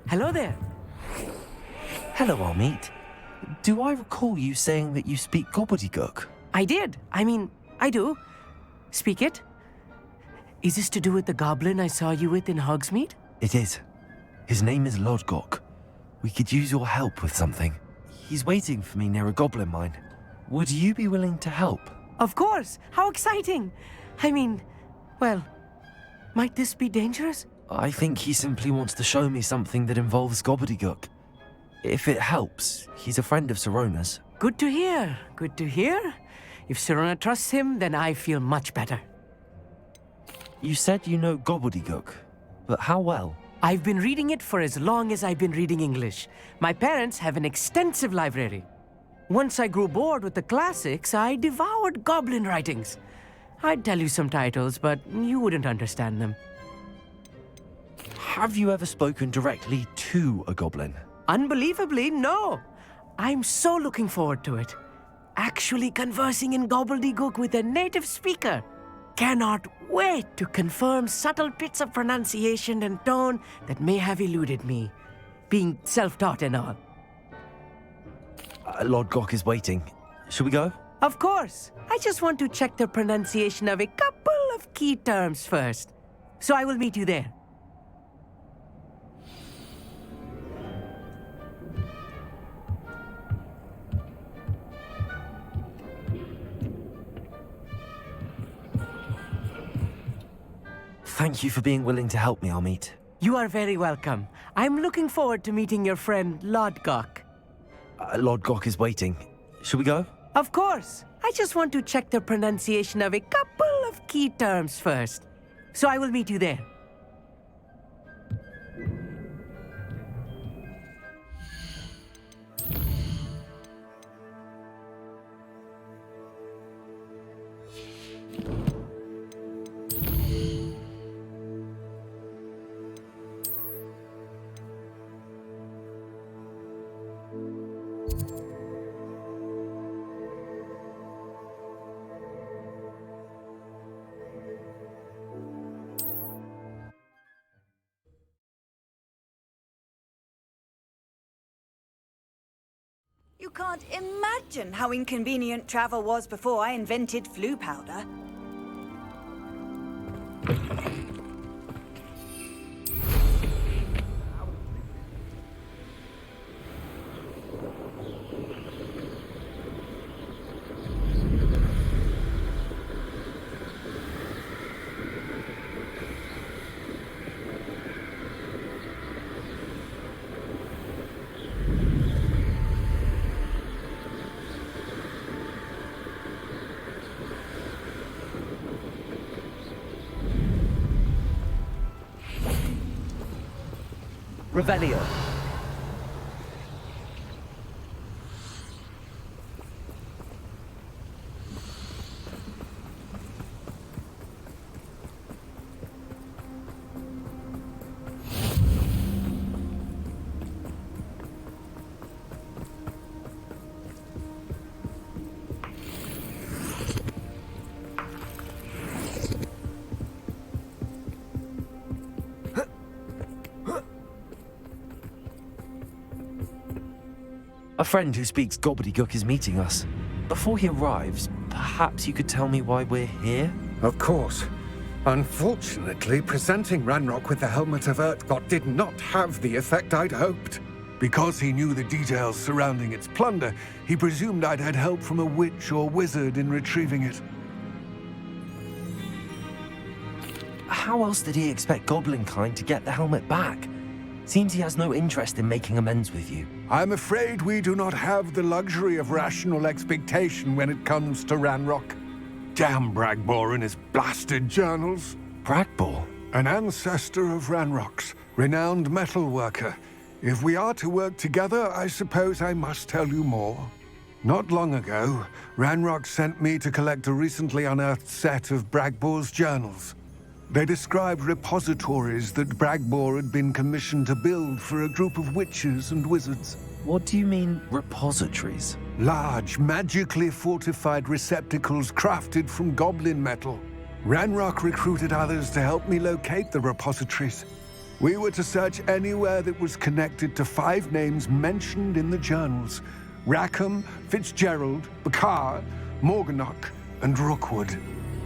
Hello there. Hello, Amit. Do I recall you saying that you speak gobbledygook? I did. I do. Speak it. Is this to do with the goblin I saw you with in Hogsmeade? It is. His name is Lodgok. We could use your help with something. He's waiting for me near a goblin mine. Would you be willing to help? Of course. How exciting. Well, might this be dangerous? I think he simply wants to show me something that involves gobbledygook. If it helps, he's a friend of Sirona's. Good to hear. Good to hear. If Sirona trusts him, then I feel much better. You said you know gobbledygook, but how well? I've been reading it for as long as I've been reading English. My parents have an extensive library. Once I grew bored with the classics, I devoured goblin writings. I'd tell you some titles, but you wouldn't understand them. Have you ever spoken directly to a goblin? Unbelievably, no. I'm so looking forward to it. Actually conversing in gobbledygook with a native speaker. Cannot wait to confirm subtle bits of pronunciation and tone that may have eluded me, being self-taught and all. Lodgok is waiting. Shall we go? Of course. I just want to check the pronunciation of a couple of key terms first. So I will meet you there. Thank you for being willing to help me, Amit. You are very welcome. I'm looking forward to meeting your friend, Lodgok. Lodgok is waiting. Shall we go? Of course. I just want to check the pronunciation of a couple of key terms first. So I will meet you there. You can't imagine how inconvenient travel was before I invented flu powder. Revelio. A friend who speaks gobbledygook is meeting us. Before he arrives, perhaps you could tell me why we're here? Of course. Unfortunately, presenting Ranrock with the Helmet of Urtkot did not have the effect I'd hoped. Because he knew the details surrounding its plunder, he presumed I'd had help from a witch or wizard in retrieving it. How else did he expect Goblinkind to get the helmet back? Seems he has no interest in making amends with you. I'm afraid we do not have the luxury of rational expectation when it comes to Ranrock. Damn Bragbor and his blasted journals. Bragbor? An ancestor of Ranrock's, renowned metal worker. If we are to work together, I suppose I must tell you more. Not long ago, Ranrock sent me to collect a recently unearthed set of Bragbor's journals. They described repositories that Bragbor had been commissioned to build for a group of witches and wizards. What do you mean, repositories? Large, magically fortified receptacles crafted from goblin metal. Ranrock recruited others to help me locate the repositories. We were to search anywhere that was connected to 5 names mentioned in the journals. Rackham, Fitzgerald, Bakar, Morganach, and Rookwood.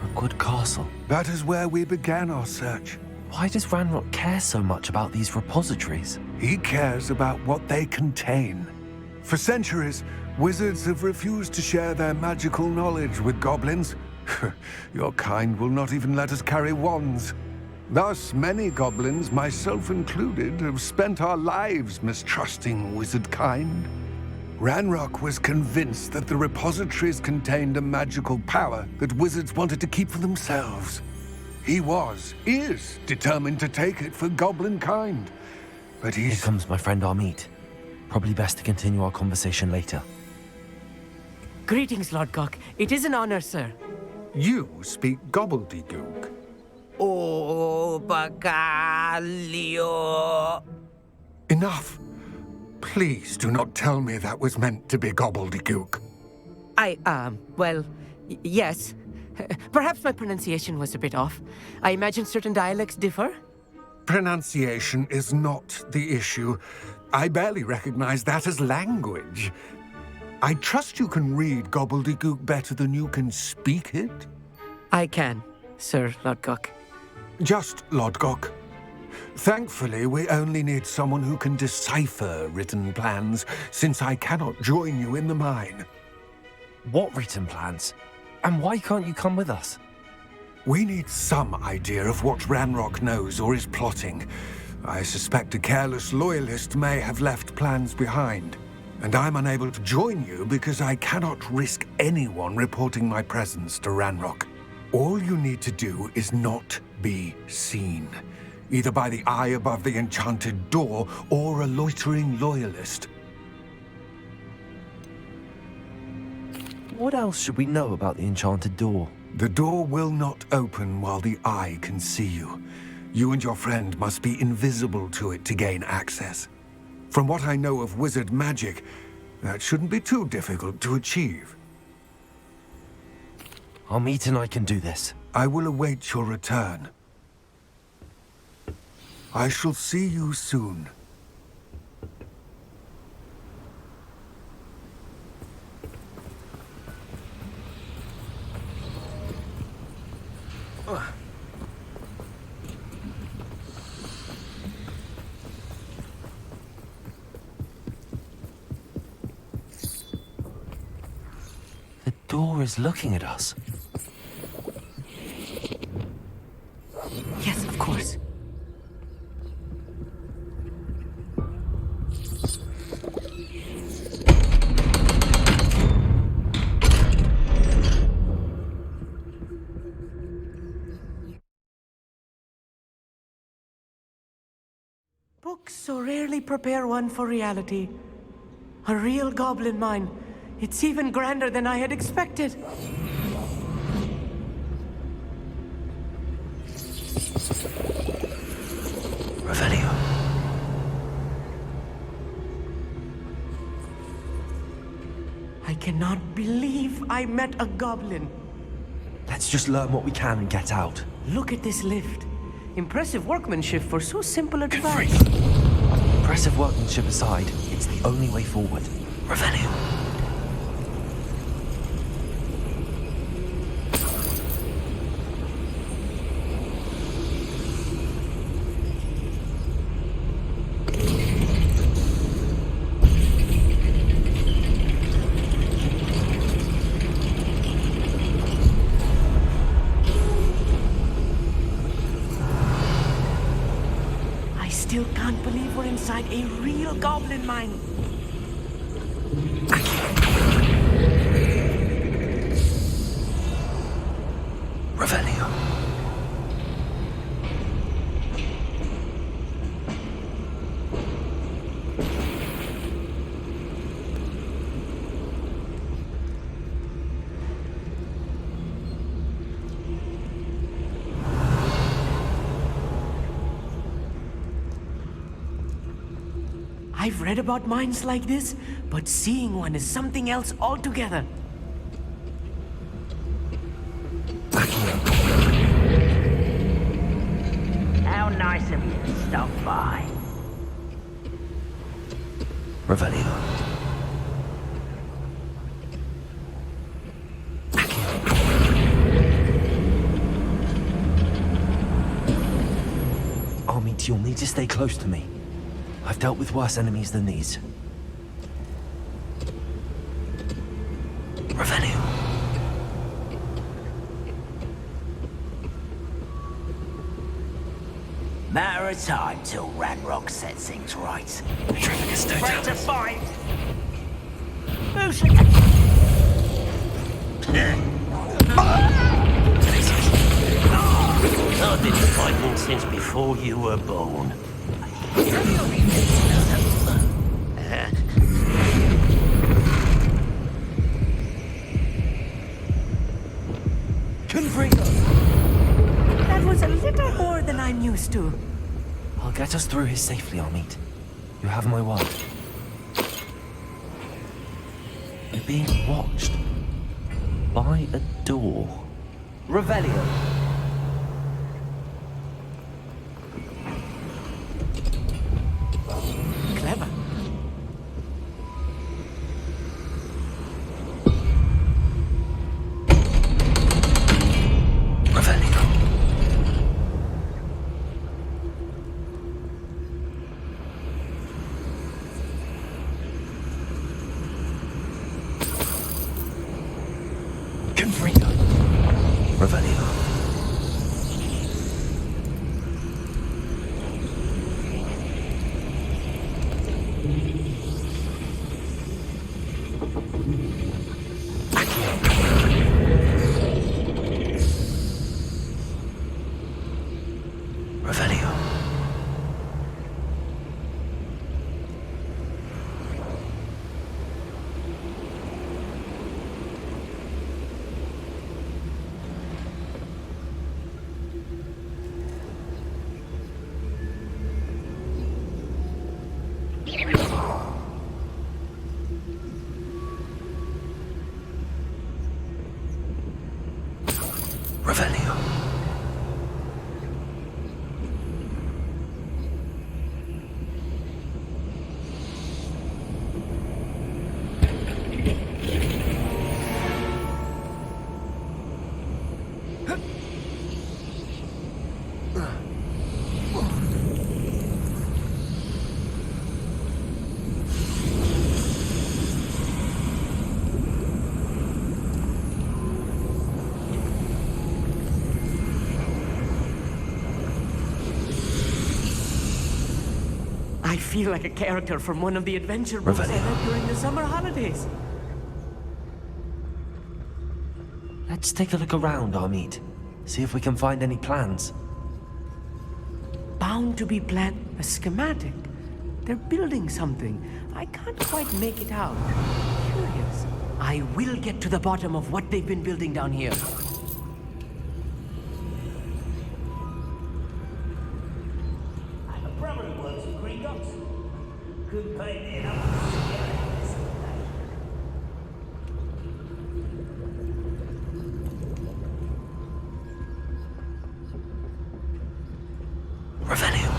Rookwood Castle. That is where we began our search. Why does Ranrock care so much about these repositories? He cares about what they contain. For centuries, wizards have refused to share their magical knowledge with goblins. Your kind will not even let us carry wands. Thus, many goblins, myself included, have spent our lives mistrusting wizard kind. Ranrock was convinced that the repositories contained a magical power that wizards wanted to keep for themselves. He is determined to take it for goblin kind. But Here comes my friend Amit. Probably best to continue our conversation later. Greetings, Lord Cock. It is an honor, sir. You speak gobbledygook. Oh, Bacalio. Enough. Please do not tell me that was meant to be gobbledygook. Well, yes. Perhaps my pronunciation was a bit off. I imagine certain dialects differ. Pronunciation is not the issue. I barely recognize that as language. I trust you can read gobbledygook better than you can speak it? I can, Sir Lord Cock. Just Lodgok. Thankfully, we only need someone who can decipher written plans, since I cannot join you in the mine. What written plans? And why can't you come with us? We need some idea of what Ranrock knows or is plotting. I suspect a careless loyalist may have left plans behind. And I'm unable to join you because I cannot risk anyone reporting my presence to Ranrock. All you need to do is not be seen, either by the eye above the enchanted door or a loitering loyalist. What else should we know about the enchanted door? The door will not open while the eye can see you. You and your friend must be invisible to it to gain access. From what I know of wizard magic, that shouldn't be too difficult to achieve. Amit and I can do this. I will await your return. I shall see you soon. The door is looking at us. Yes, of course. Books so rarely prepare one for reality. A real goblin mine. It's even grander than I had expected. Revelio. I cannot believe I met a goblin. Let's just learn what we can and get out. Look at this lift. Impressive workmanship for so simple a device. Impressive workmanship aside, it's the only way forward. Revelio. I still can't believe we're inside a real goblin mine. Revelio. I've read about mines like this, but seeing one is something else altogether. How nice of you to stop by. Revelio. Armit, you'll need to stay close to me. I've dealt with worse enemies than these. Revelio. Matter of time till Ranrock sets things right. Ready to fight! Who's I've been fighting since before you were born. That was a little more than I'm used to. I'll get us through here safely, Armit. You have my word. You're being watched. By a door. Revelio. Clever. Revelio. Confringo. Revelio. Revelio. Revelio. I feel like a character from one of the adventure books I Revelio. read during the summer holidays. Let's take a look around, Armit. See if we can find any plans. Bound to be a schematic. They're building something. I can't quite make it out. Curious. I will get to the bottom of what they've been building down here. I have a brother who works at Green Docks. Couldn't pay me enough. Revelio.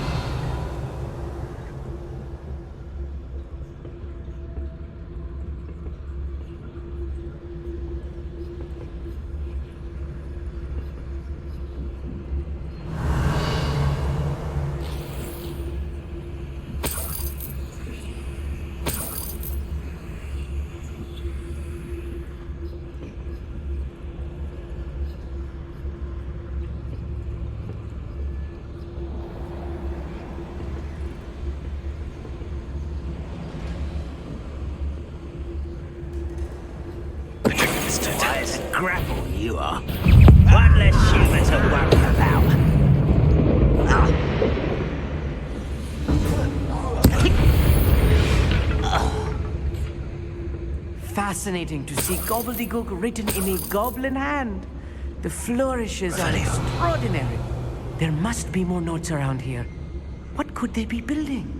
Why, it's a grapple you are. One less human to worry about. Fascinating to see gobbledygook written in a goblin hand. The flourishes are extraordinary. There must be more notes around here. What could they be building?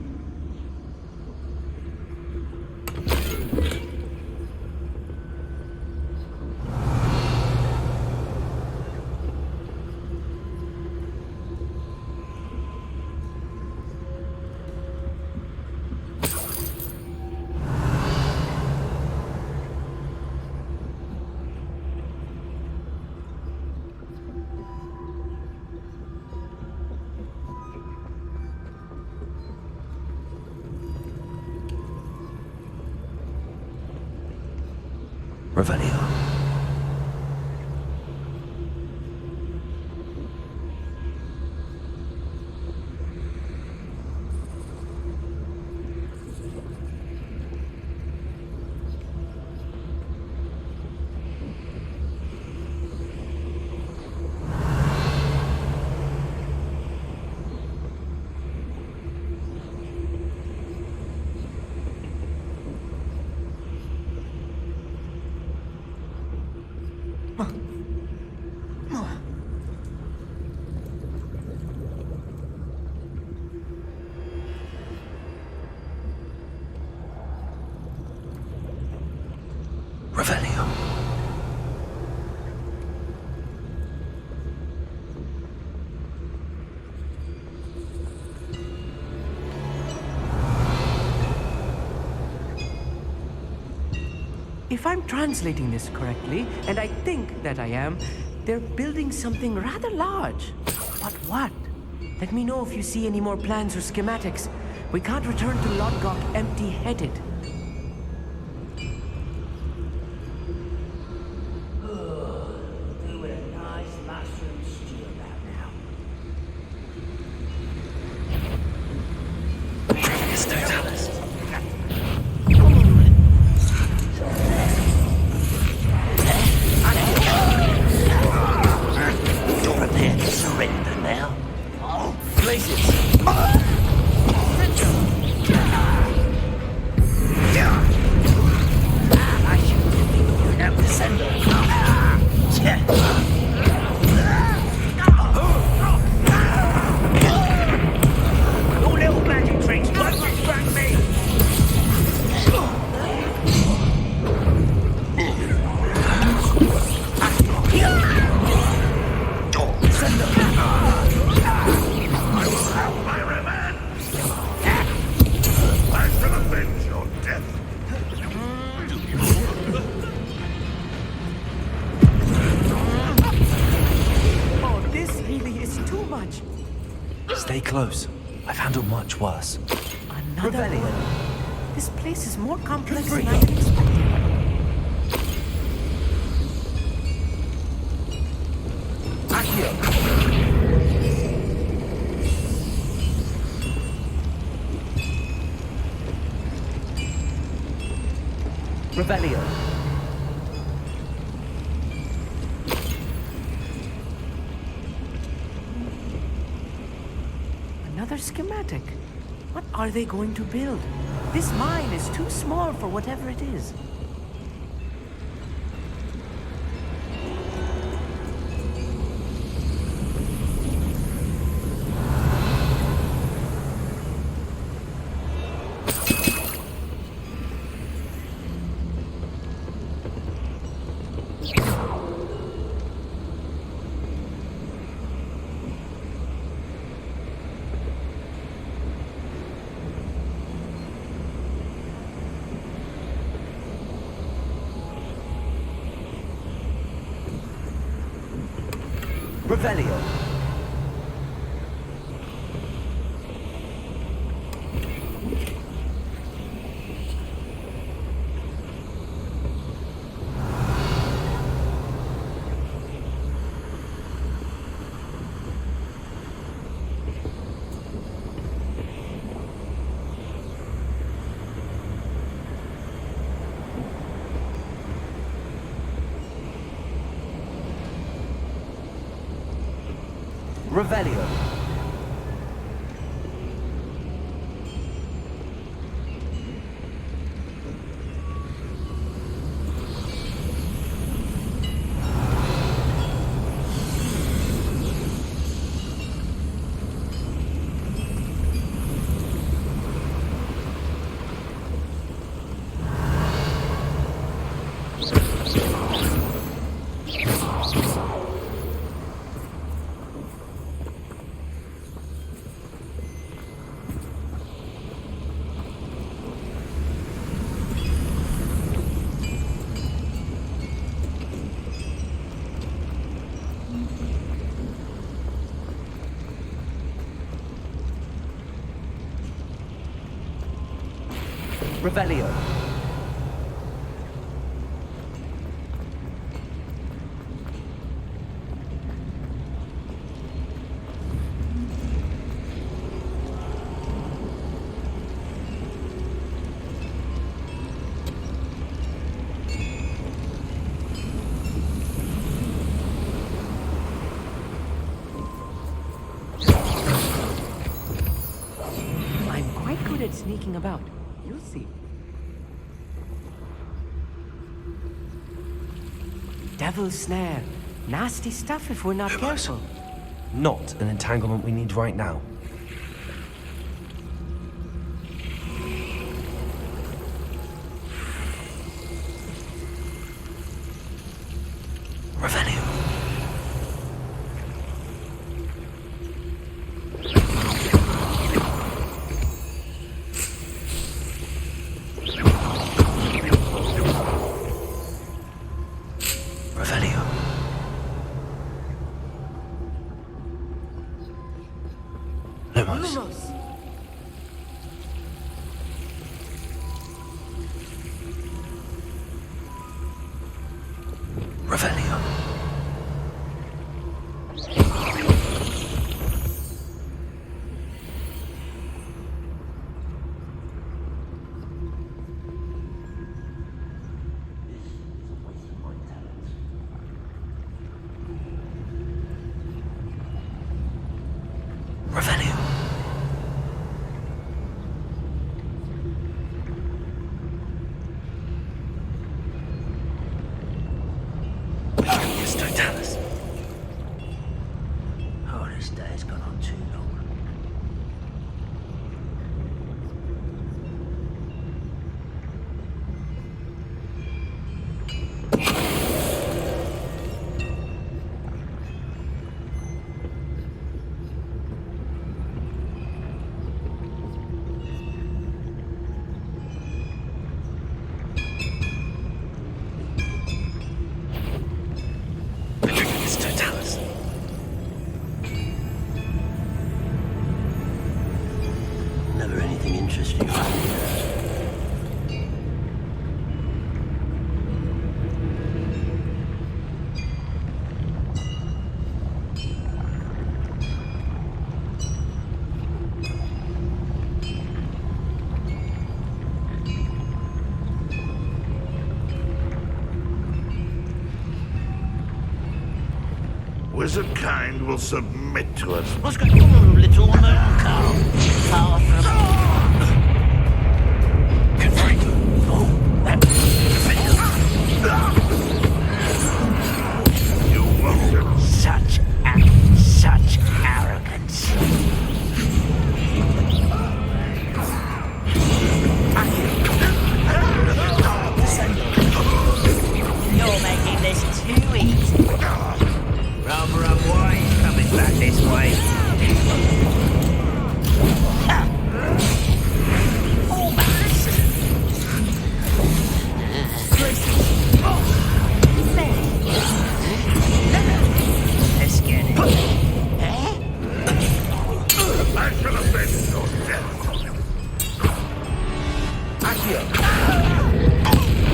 Revelio. Revelio. If I'm translating this correctly, and I think that I am, they're building something rather large. But what? Let me know if you see any more plans or schematics. We can't return to Lodgok empty-headed. Doing a nice mushroom stew about now. Previous totalist. You're prepared to surrender now? Places. I should be at the center. Your little magic tricks won't distract me. I will have my revenge! I shall avenge your death! Oh, this really is too much. Stay close. I've handled much worse. Another one. This place is more complex than I expected. Revelio. Another schematic. What are they going to build? This mine is too small for whatever it is. Revelio. Revelio. Revelio. it sneaking about. You'll see. Devil's snare. Nasty stuff if we're not careful. Not an entanglement we need right now. Revelio. Revelio. Lumos. Lumos. Revelio. Revelio. Yes, Totalis. Oh, this day's gone on too long. Yes, Totalis. Never anything interesting around here. Wizard kind will submit to us. What's going on, little moon cow? Far from... Oh, that... You won't. Such arrogance. You're making this too easy. Rather unwise coming back this way. Almost. Let's get it. I shall avenge your death. Accio.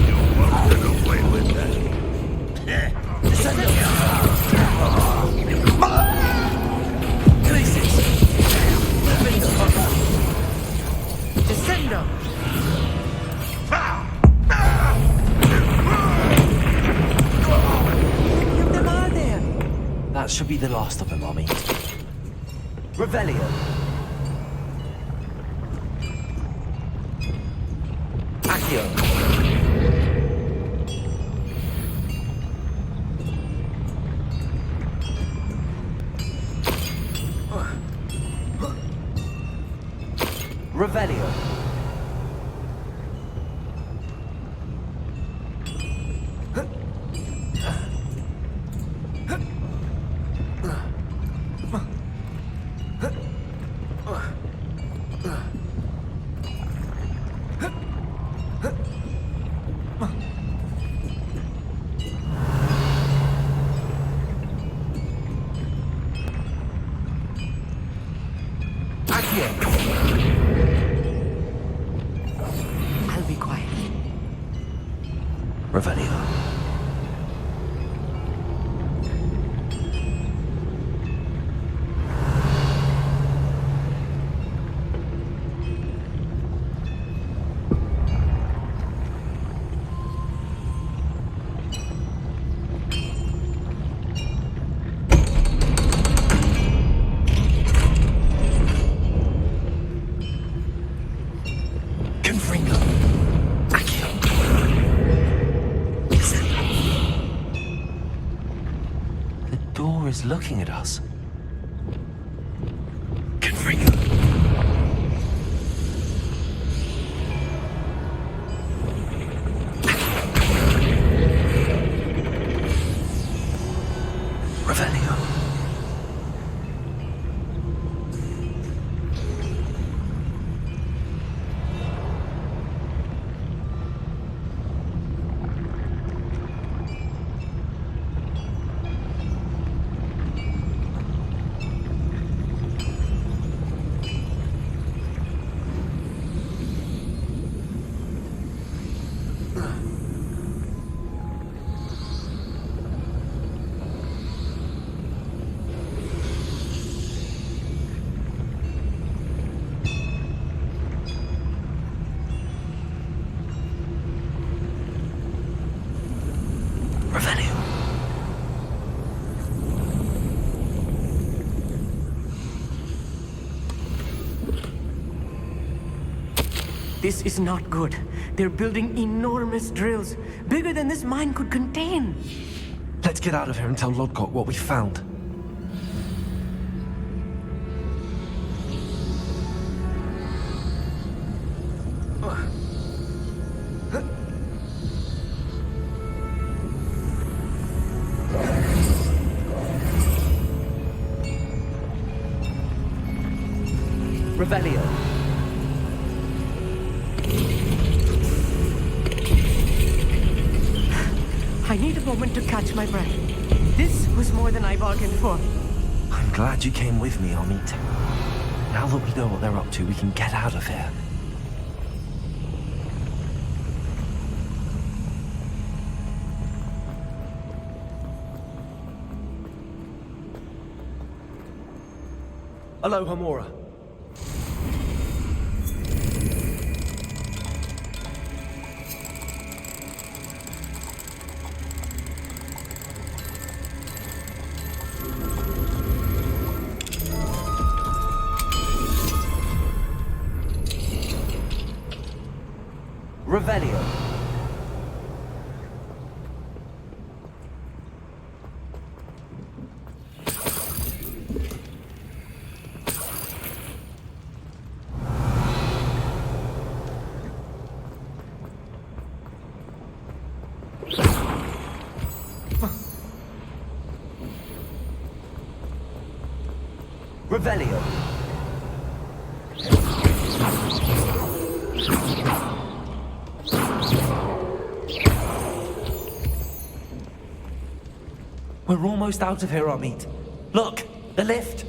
You won't get away with that. Descendo. Look them all there. That should be the last of them, Mommy. Revelio. Accio. Revelio. I'll be quiet. Revelio. looking at us. Confringo. Revelio. Revelio. This is not good. They're building enormous drills, bigger than this mine could contain. Let's get out of here and tell Lodgok what we found. Revelio. I need a moment to catch my breath. This was more than I bargained for. I'm glad you came with me, Amit. Now that we know what they're up to, we can get out of here. Hello, Hamura. Revelio. Revelio. We're almost out of here, Amit. Look, the lift.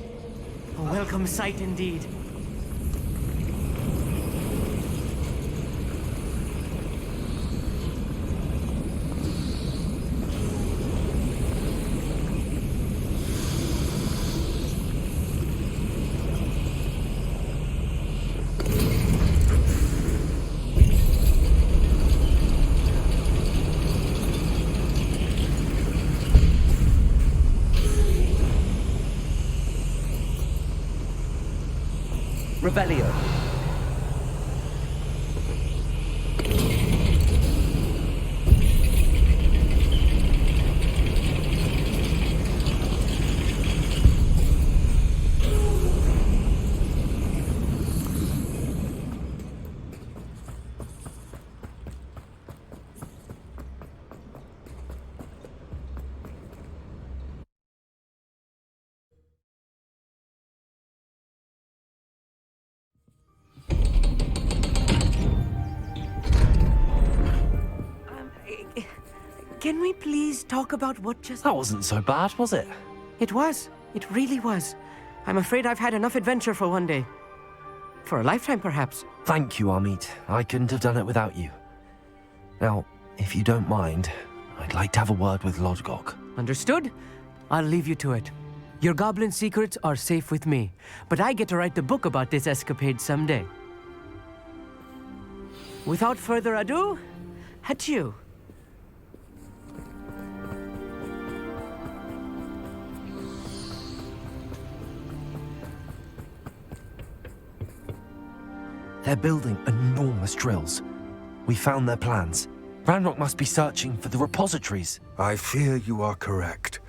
A welcome sight indeed. Revelio. Can we please talk about what just... That wasn't so bad, was it? It was. It really was. I'm afraid I've had enough adventure for one day. For a lifetime, perhaps. Thank you, Amit. I couldn't have done it without you. Now, if you don't mind, I'd like to have a word with Lodgok. Understood? I'll leave you to it. Your goblin secrets are safe with me, but I get to write the book about this escapade someday. Without further ado, adieu. They're building enormous drills. We found their plans. Ranrock must be searching for the repositories. I fear you are correct.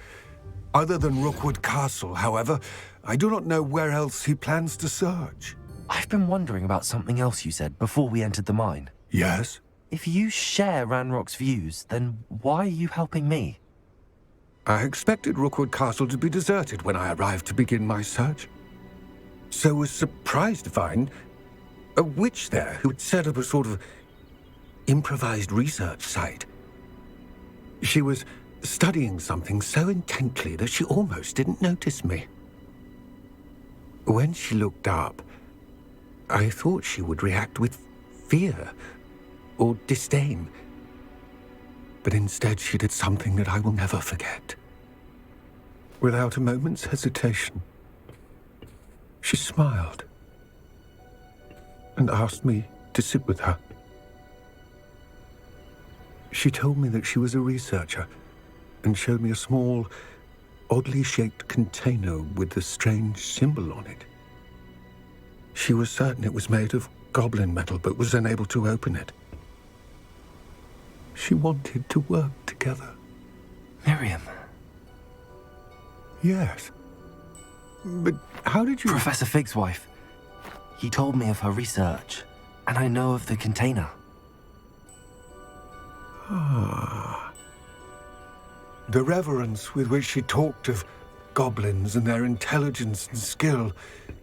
Other than Rookwood Castle, however, I do not know where else he plans to search. I've been wondering about something else you said before we entered the mine. Yes? If you share Ranrock's views, then why are you helping me? I expected Rookwood Castle to be deserted when I arrived to begin my search. So was surprised to find a witch there who had set up a sort of improvised research site. She was studying something so intently that she almost didn't notice me. When she looked up, I thought she would react with fear or disdain. But instead she did something that I will never forget. Without a moment's hesitation, she smiled and asked me to sit with her. She told me that she was a researcher and showed me a small, oddly shaped container with a strange symbol on it. She was certain it was made of goblin metal, but was unable to open it. She wanted to work together. Miriam. Yes. But how did you... Professor Fig's wife. He told me of her research, and I know of the container. Ah. The reverence with which she talked of goblins and their intelligence and skill,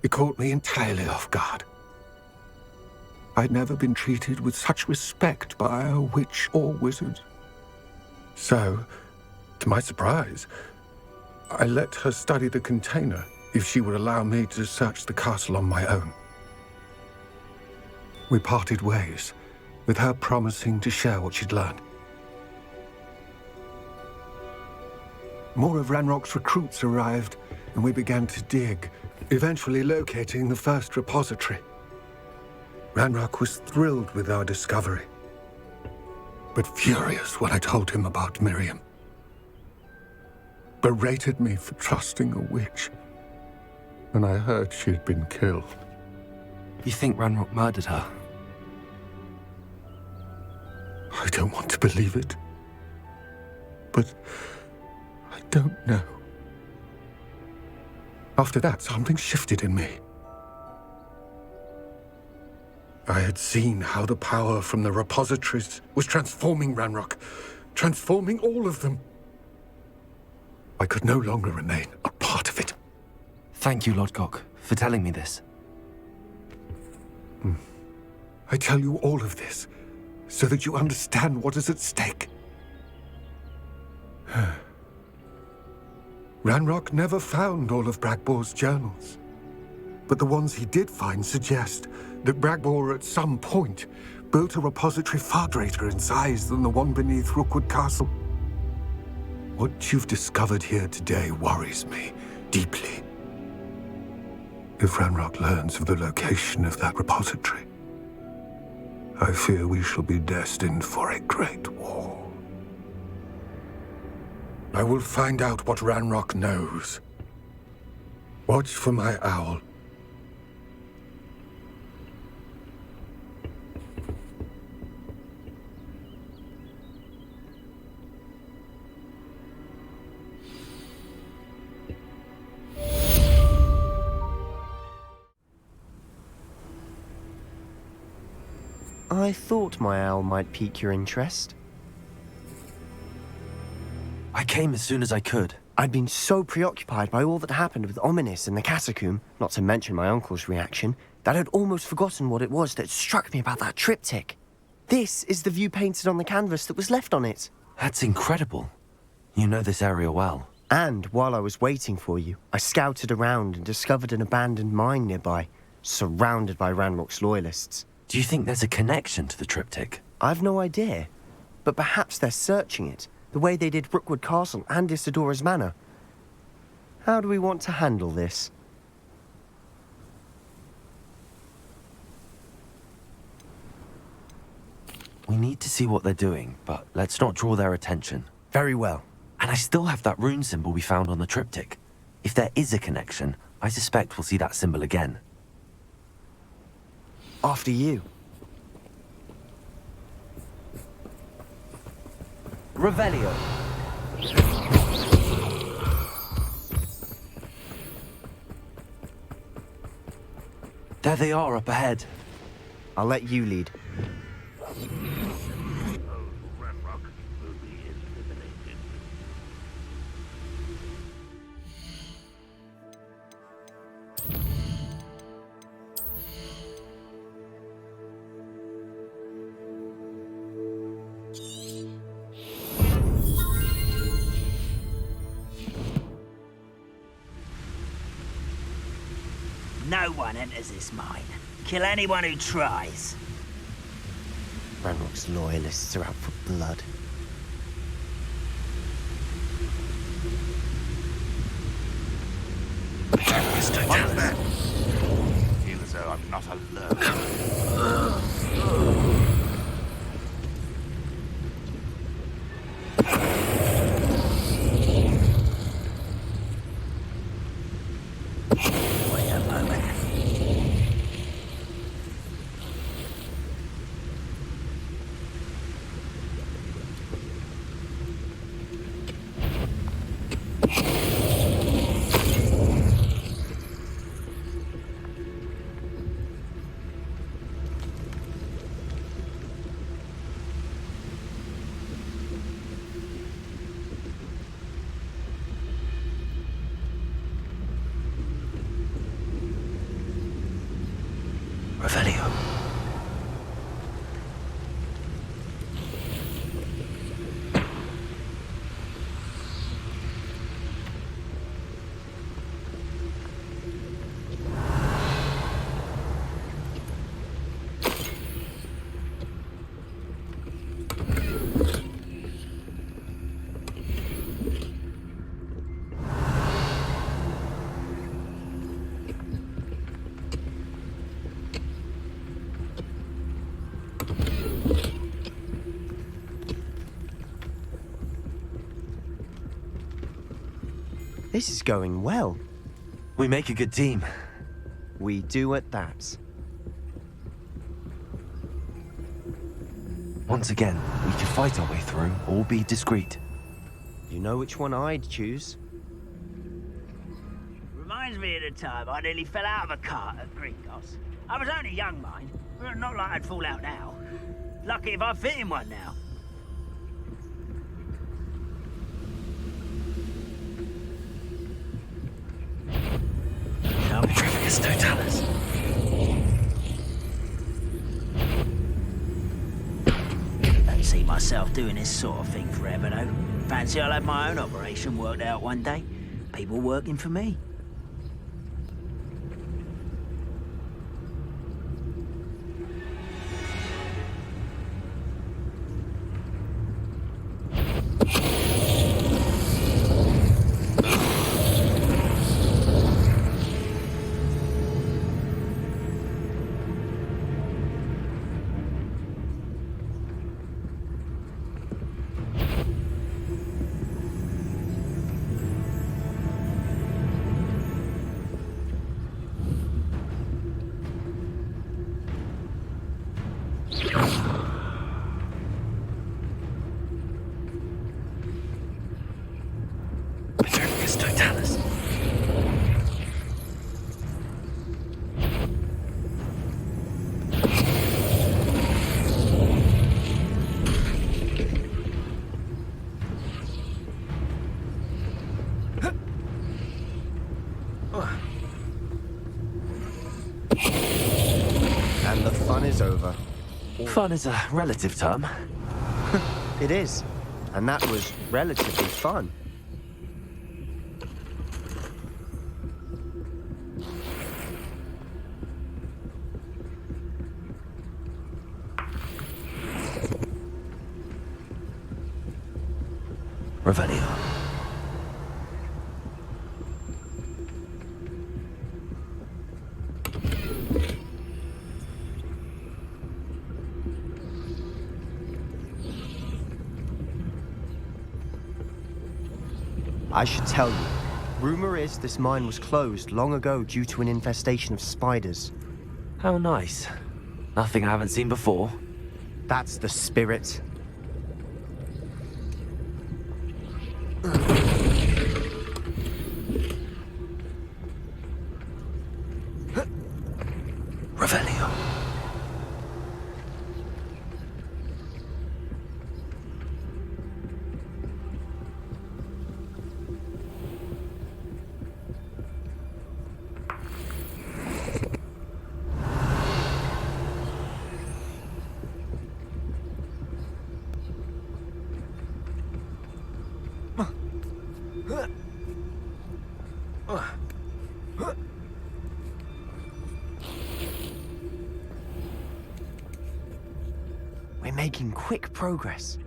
it caught me entirely off guard. I'd never been treated with such respect by a witch or wizard. So, to my surprise, I let her study the container if she would allow me to search the castle on my own. We parted ways, with her promising to share what she'd learned. More of Ranrock's recruits arrived, and we began to dig, eventually locating the first repository. Ranrock was thrilled with our discovery, but furious when I told him about Miriam. Berated me for trusting a witch, and I heard she had been killed. You think Ranrock murdered her? I don't want to believe it, but I don't know. After that, something shifted in me. I had seen how the power from the repositories was transforming Ranrock, transforming all of them. I could no longer remain a part of it. Thank you, Lodgok, for telling me this. I tell you all of this so that you understand what is at stake. Ranrock never found all of Bragbor's journals, but the ones he did find suggest that Bragbor at some point built a repository far greater in size than the one beneath Rookwood Castle. What you've discovered here today worries me deeply. If Ranrock learns of the location of that repository, I fear we shall be destined for a great war. I will find out what Ranrock knows. Watch for my owl. I thought my owl might pique your interest. I came as soon as I could. I'd been so preoccupied by all that happened with Ominis and the catacomb, not to mention my uncle's reaction, that I'd almost forgotten what it was that struck me about that triptych. This is the view painted on the canvas that was left on it. That's incredible. You know this area well. And while I was waiting for you, I scouted around and discovered an abandoned mine nearby, surrounded by Ranrock's loyalists. Do you think there's a connection to the triptych? I've no idea, but perhaps they're searching it, the way they did Rookwood Castle and Isidora's Manor. How do we want to handle this? We need to see what they're doing, but let's not draw their attention. Very well. And I still have that rune symbol we found on the triptych. If there is a connection, I suspect we'll see that symbol again. After you. Revelio. There they are up ahead. I'll let you lead. Ranrock will be eliminated. No one enters this mine. Kill anyone who tries. Ranrock's loyalists are out for blood. What's that? I feel as though I'm not alone. Wait a moment. Revelio. This is going well. We make a good team. We do at that. Once again, we can fight our way through or be discreet. You know which one I'd choose? Reminds me of the time I nearly fell out of a cart at Gringos. I was only young, mind. Not like I'd fall out now. Lucky if I fit in one now. Petrificus totalis. Don't see myself doing this sort of thing forever, though. Fancy I'll have my own operation worked out one day. People working for me. Petrificus totalis. And the fun is over. Fun is a relative term. It is. And that was relatively fun. Revelio. I should tell you. Rumor is this mine was closed long ago due to an infestation of spiders. How nice. Nothing I haven't seen before. That's the spirit. We're making quick progress.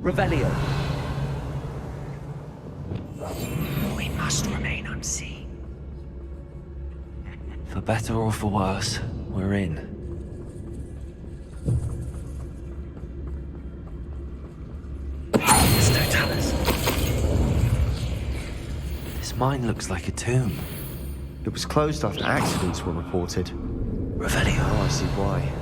Revelio. We must remain unseen. For better or for worse, we're in. There's no tellers. This mine looks like a tomb. It was closed after accidents were reported. Revelio. Oh, I see why.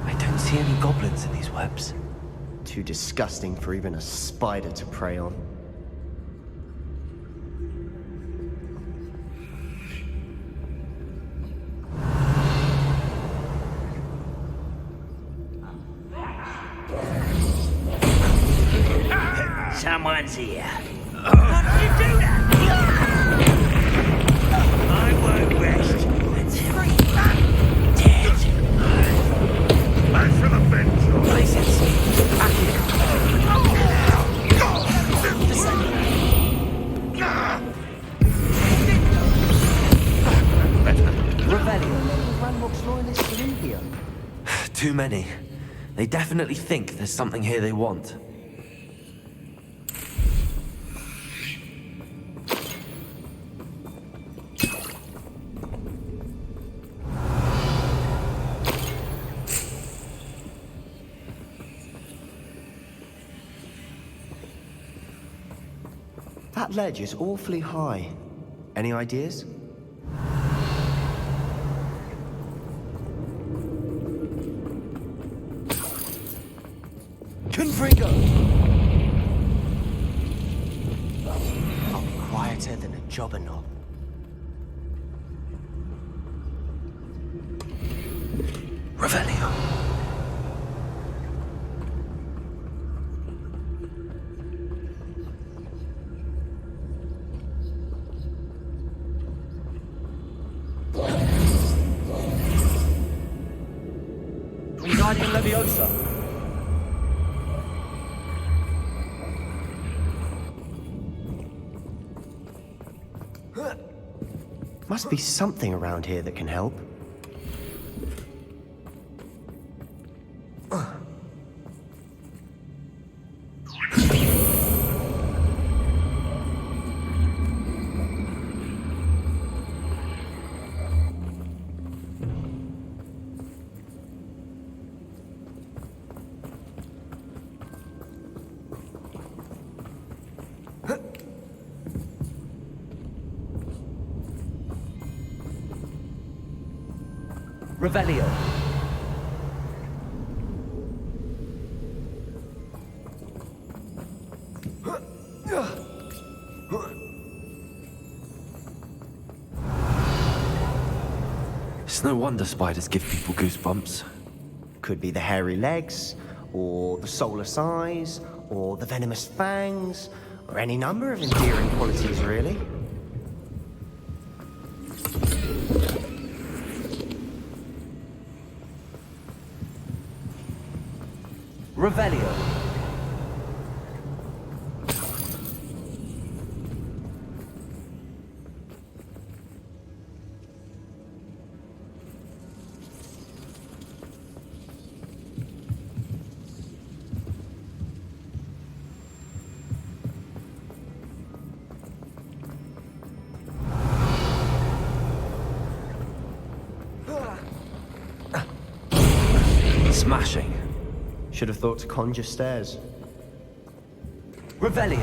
I don't see any goblins in these webs. Too disgusting for even a spider to prey on. Someone's here. How did you do that? I won't rest until I'm dead. I shall avenge you. Revelio. Ranrock's loyalists are in here. Too many. They definitely think there's something here they want. That ledge is awfully high. Any ideas? Confringo. I'll be quieter than a jobber knob. Revelio. Wingardium Leviosa. Must be something around here that can help. Revelio. It's no wonder spiders give people goosebumps. Could be the hairy legs, or the soulless eyes, or the venomous fangs, or any number of endearing qualities, really. Revelio. Smashing. Should have thought to conjure stairs. Revelio.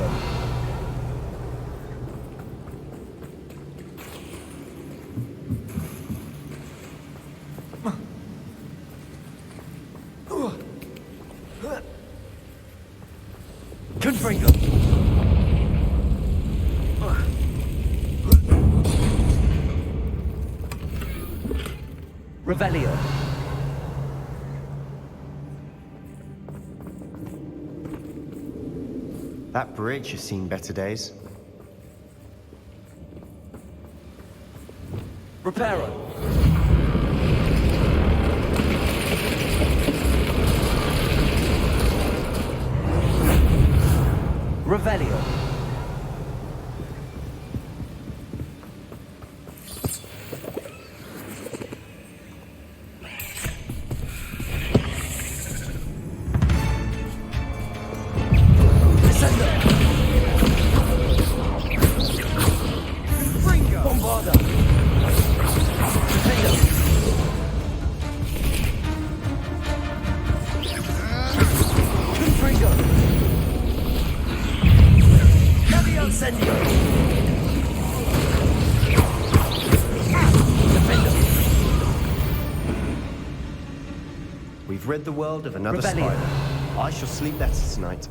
Confringo. Revelio. That bridge has seen better days. Reparo. Revelio. Bombarda. Defender. Confringo. Heavy incendio. Defender. We've rid the world of another Rebellion. spider. I shall sleep better tonight.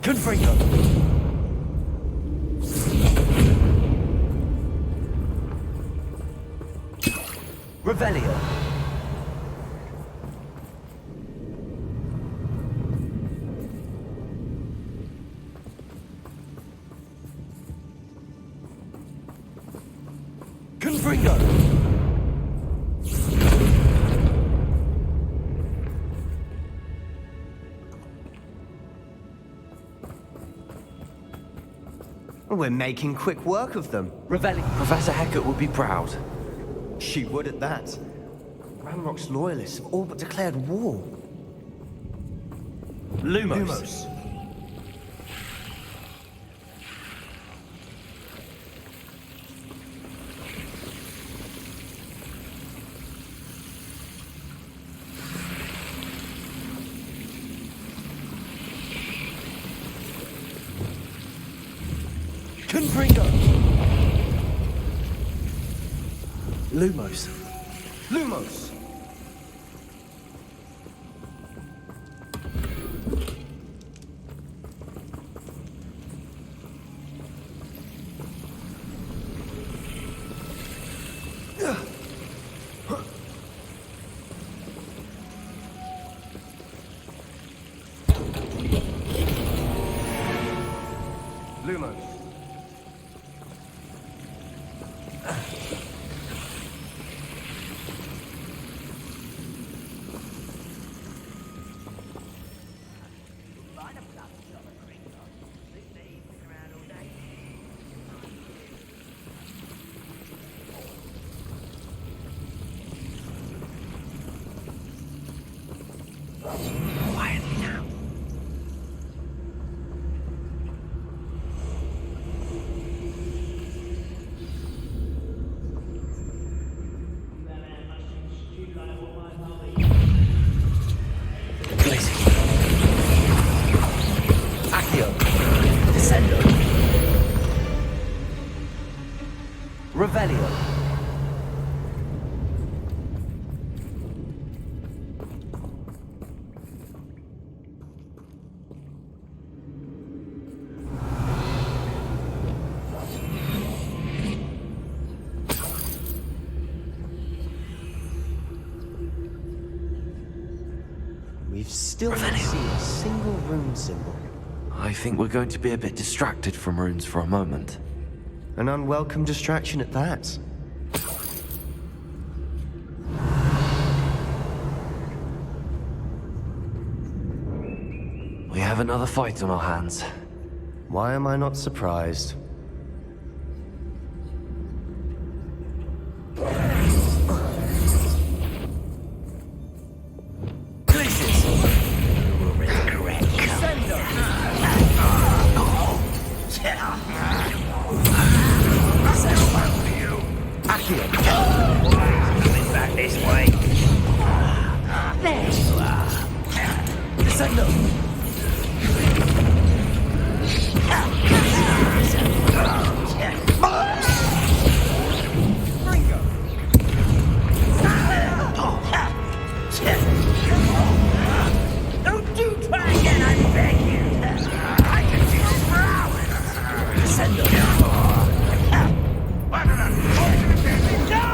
Confringo. Revelio. Confringo. We're making quick work of them. Revelio. Professor Hecat would be proud. She would at that. Ranrock's loyalists have all but declared war. Lumos. Confringo. Lumos. Lumos! Lumos. Quietly now. Glazing. still not see a single rune symbol. I think we're going to be a bit distracted from runes for a moment. An unwelcome distraction at that. We have another fight on our hands. Why am I not surprised? Coming back this way. There you are. Don't you try again, I beg you. I can see you for hours. What an unfortunate day.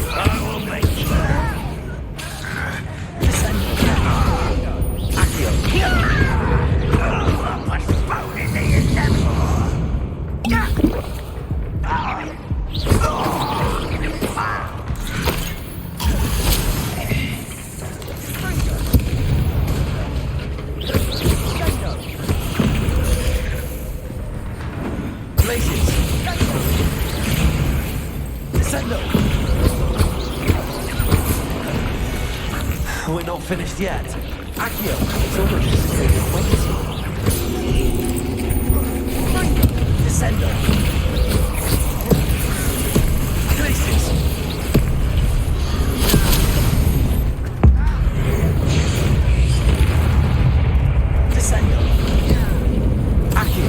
I will make you. I'll put bone into your temple. We're not finished yet. It's almost as if they've waited. Descendo. Places. Descendo. Accio.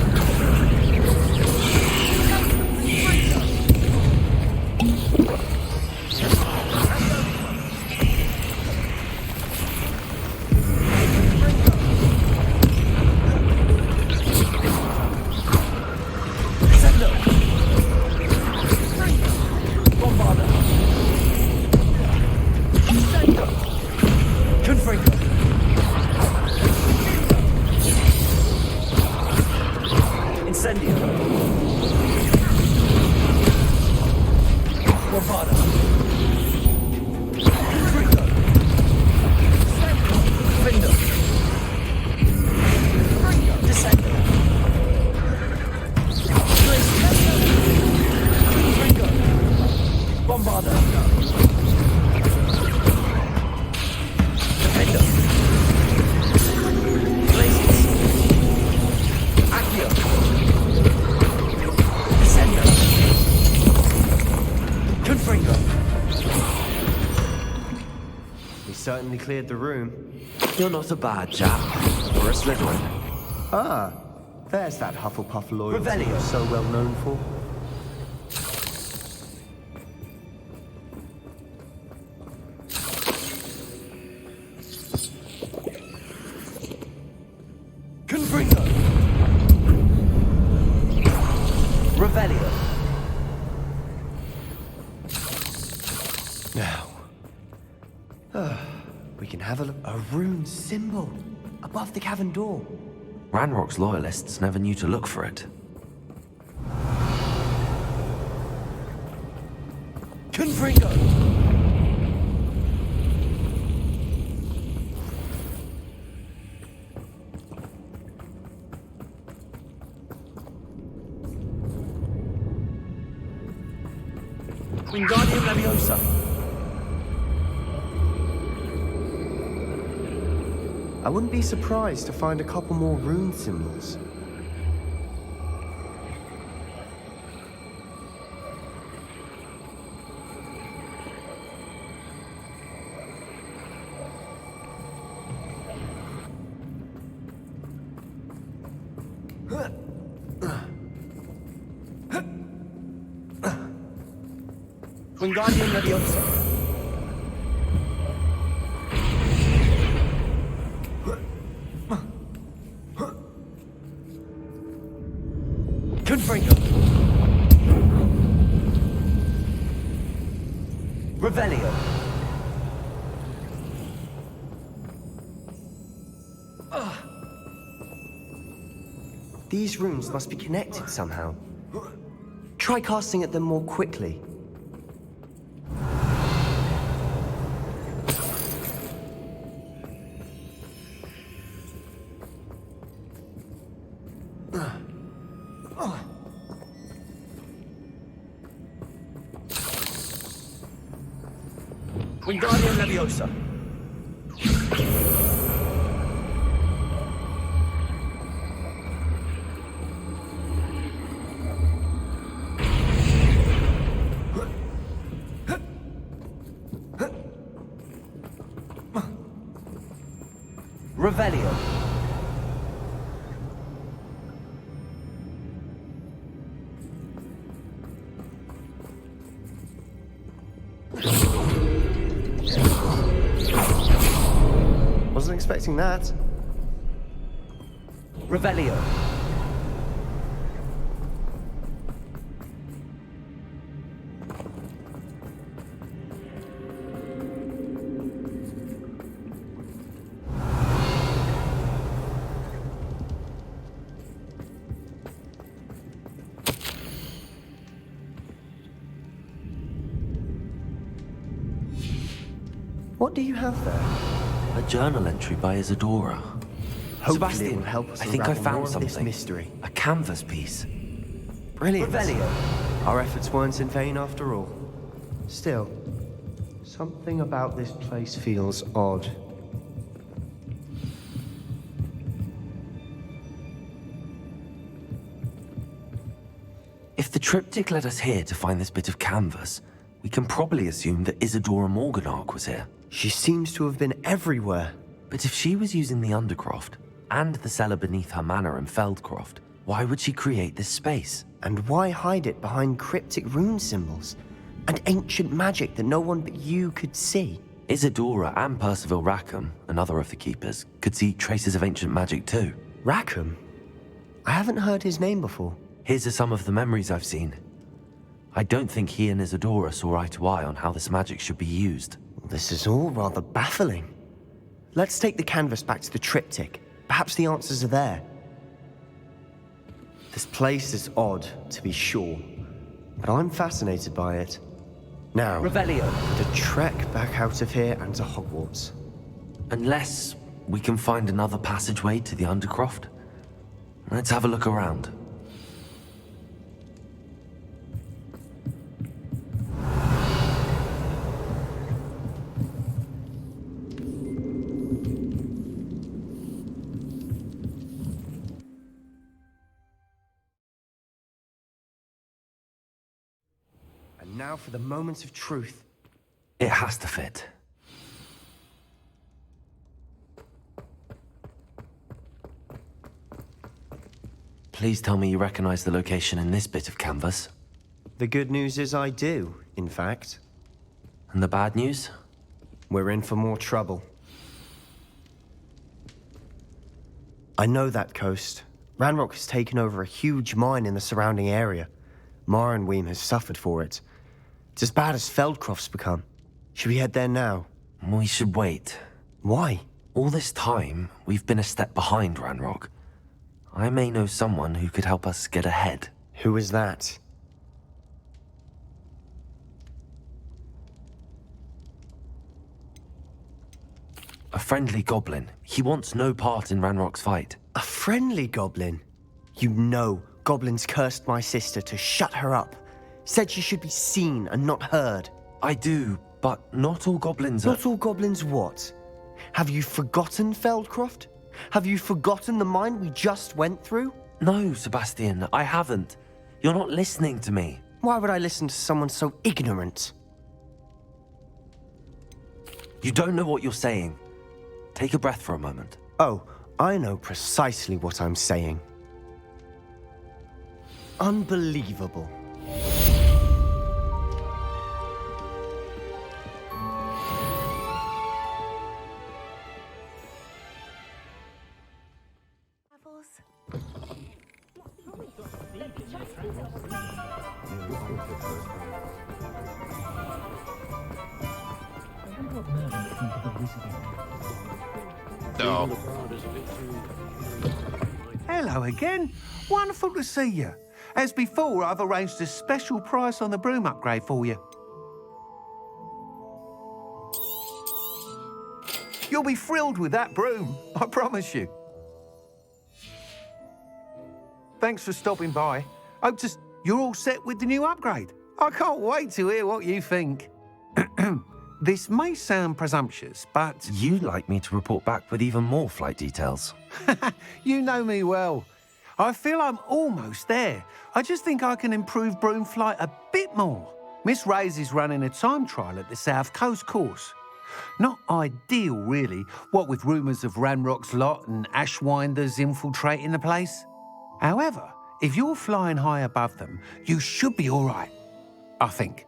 Certainly cleared the room. You're not a bad chap. Or a Slytherin. Ah, there's that Hufflepuff loyalty Revelio. you're so well known for. Confringo. Revelio. Now, we can have a look. A rune symbol above the cavern door. Ranrock's loyalists never knew to look for it. Confringo. Wingardium Leviosa. I wouldn't be surprised to find a couple more rune symbols. Wingardium Leviosa. Confringo. Revelio. These runes must be connected somehow. Try casting at them more quickly. Wingardium Leviosa. Revelio. Wasn't expecting that. Revelio. What do you have there? A journal entry by Isadora. Hopefully Sebastian, it will help us I think I unravel more found of this something. mystery. A canvas piece. Brilliant. Revelio. Our efforts weren't in vain after all. Still, something about this place feels odd. If the triptych led us here to find this bit of canvas, we can probably assume that Isadora Morganark was here. She seems to have been everywhere. But if she was using the Undercroft and the cellar beneath her manor in Feldcroft, why would she create this space? And why hide it behind cryptic rune symbols? And ancient magic that no one but you could see? Isadora and Percival Rackham, another of the keepers, could see traces of ancient magic too. Rackham? I haven't heard his name before. His are some of the memories I've seen. I don't think he and Isadora saw eye to eye on how this magic should be used. This is all rather baffling. Let's take the canvas back to the triptych. Perhaps the answers are there. This place is odd, to be sure, but I'm fascinated by it. Now, Revelio. the trek back out of here and to Hogwarts. Unless we can find another passageway to the Undercroft. Let's have a look around. And now for the moment of truth. It has to fit. Please tell me you recognize the location in this bit of canvas. The good news is I do, in fact. And the bad news? We're in for more trouble. I know that coast. Ranrock has taken over a huge mine in the surrounding area. Marrenweem has suffered for it. It's as bad as Feldcroft's become. Should we head there now? We should wait. Why? All this time, we've been a step behind Ranrock. I may know someone who could help us get ahead. Who is that? A friendly goblin. He wants no part in Ranrock's fight. A friendly goblin? You know, goblins cursed my sister to shut her up. Said she should be seen and not heard. I do, but not all goblins are... Not all goblins what? Have you forgotten Feldcroft? Have you forgotten the mine we just went through? No, Sebastian, I haven't. You're not listening to me. Why would I listen to someone so ignorant? You don't know what you're saying. Take a breath for a moment. Oh, I know precisely what I'm saying. Unbelievable. Hello again. Wonderful to see you. As before, I've arranged a special price on the broom upgrade for you. You'll be thrilled with that broom, I promise you. Thanks for stopping by. Hope you're all set with the new upgrade. I can't wait to hear what you think. This may sound presumptuous, but... You'd like me to report back with even more flight details. You know me well. I feel I'm almost there. I just think I can improve broom flight a bit more. Miss Ray's is running a time trial at the South Coast course. Not ideal, really, what with rumours of Ranrock's lot and Ashwinders infiltrating the place. However, if you're flying high above them, you should be all right, I think.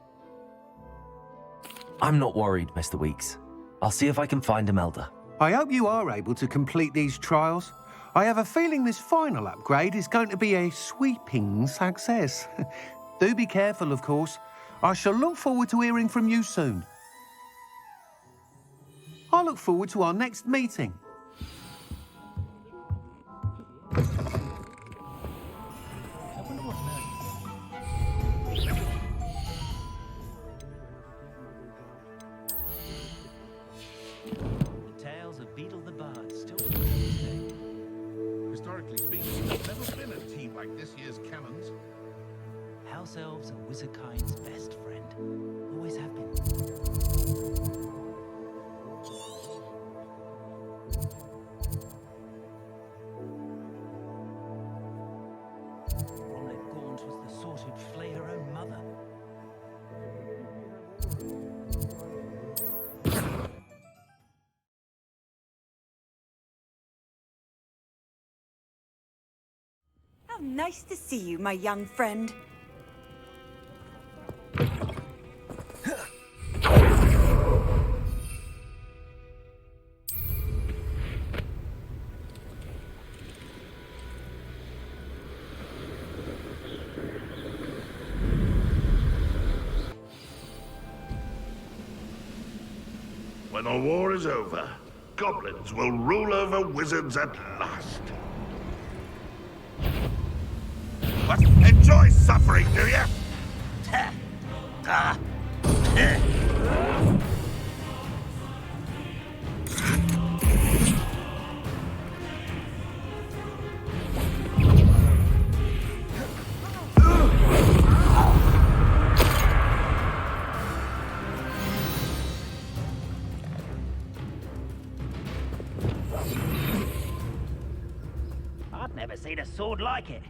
I'm not worried, Mr. Weeks. I'll see if I can find Imelda. I hope you are able to complete these trials. I have a feeling this final upgrade is going to be a sweeping success. Do be careful, of course. I shall look forward to hearing from you soon. I look forward to our next meeting. Tales of Beetle the Bard still... Historically speaking, there's never been a team like this year's Cannons. House elves are wizardkind's best friend. Always have been. Bromley Gaunt was the sort who'd flay her own mother. How nice to see you, my young friend. When the war is over, goblins will rule over wizards at last. But enjoy suffering, do you? I've never seen a sword like it.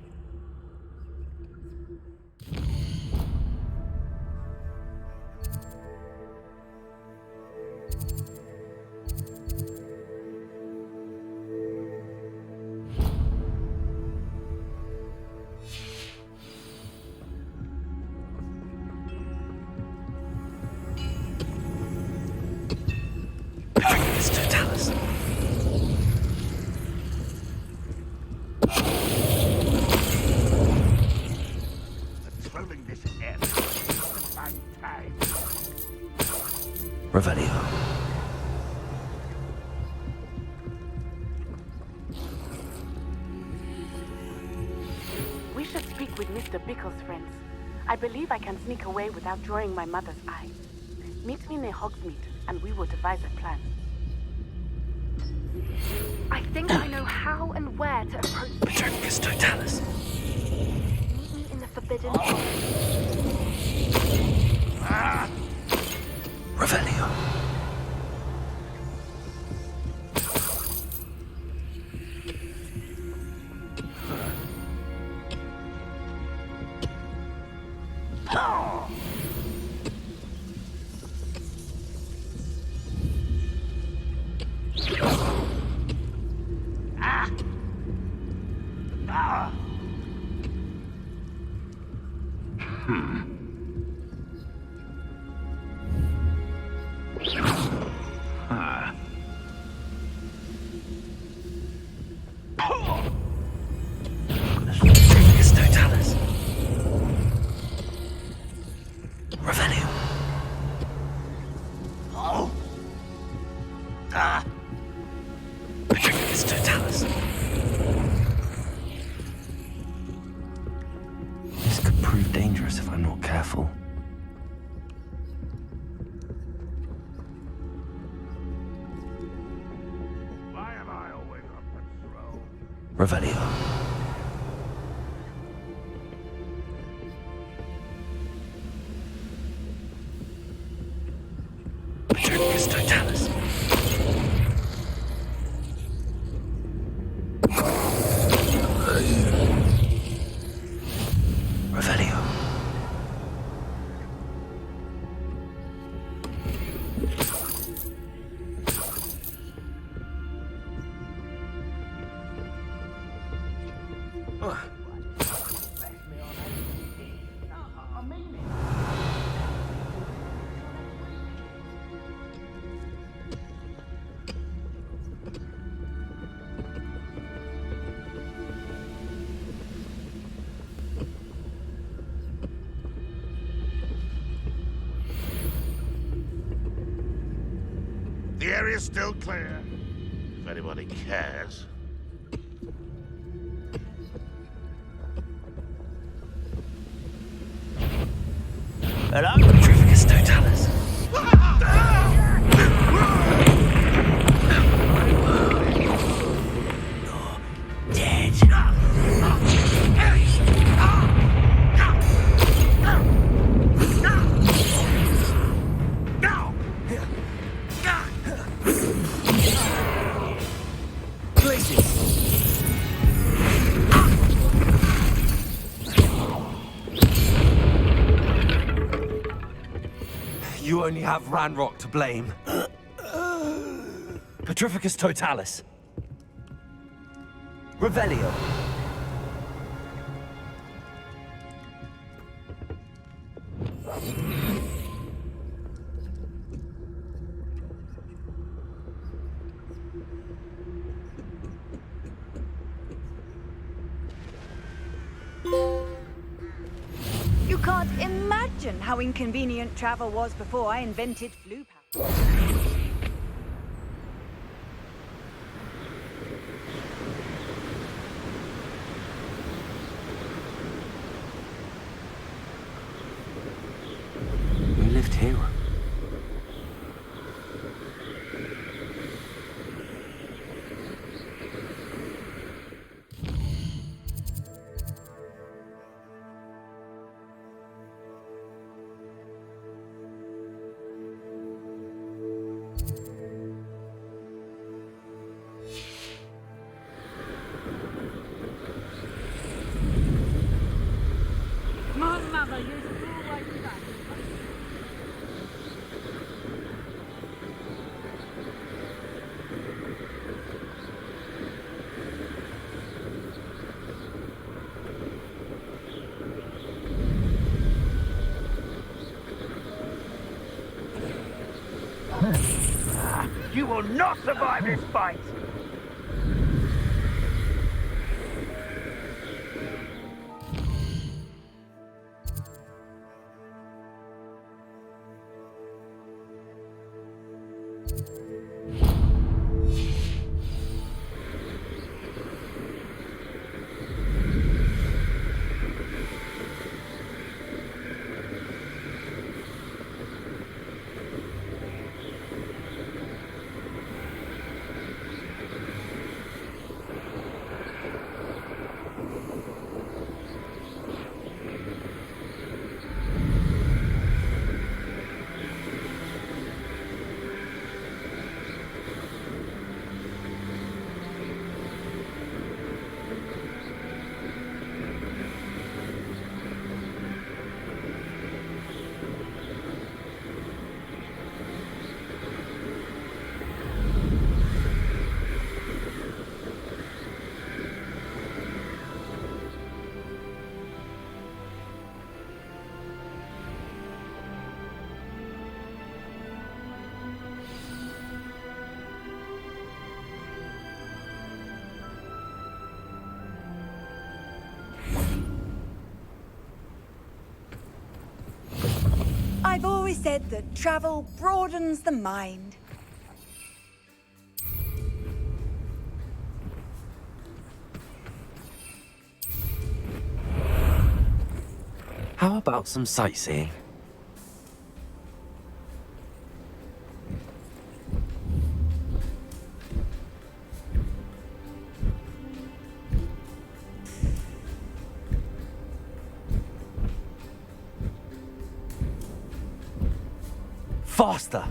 Throwing this air. My time. Revelio. We should speak with Mr. Bickle's friends. I believe I can sneak away without drawing my mother's eye. Meet me near Hogsmeade, and we will devise a plan. I think I know how and where to approach the Paternicus Totalis. Meet me in the Forbidden Revelio. Revelio. Petronius Totalis. Revelio. The area's still clear. If anybody cares. Hello? Petronius Totalis. You only have Ranrock to blame. Petrificus Totalis. Revelio. You can't imagine how inconvenient travel was before I invented flu power. We lived here. You will not survive this fight! I've always said that travel broadens the mind. How about some sightseeing? Faster!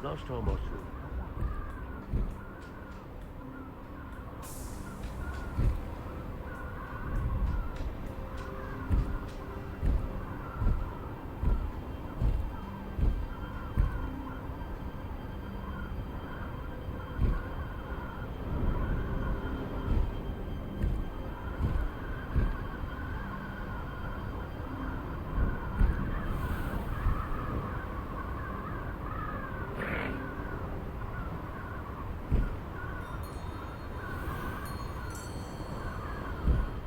Last time I saw you.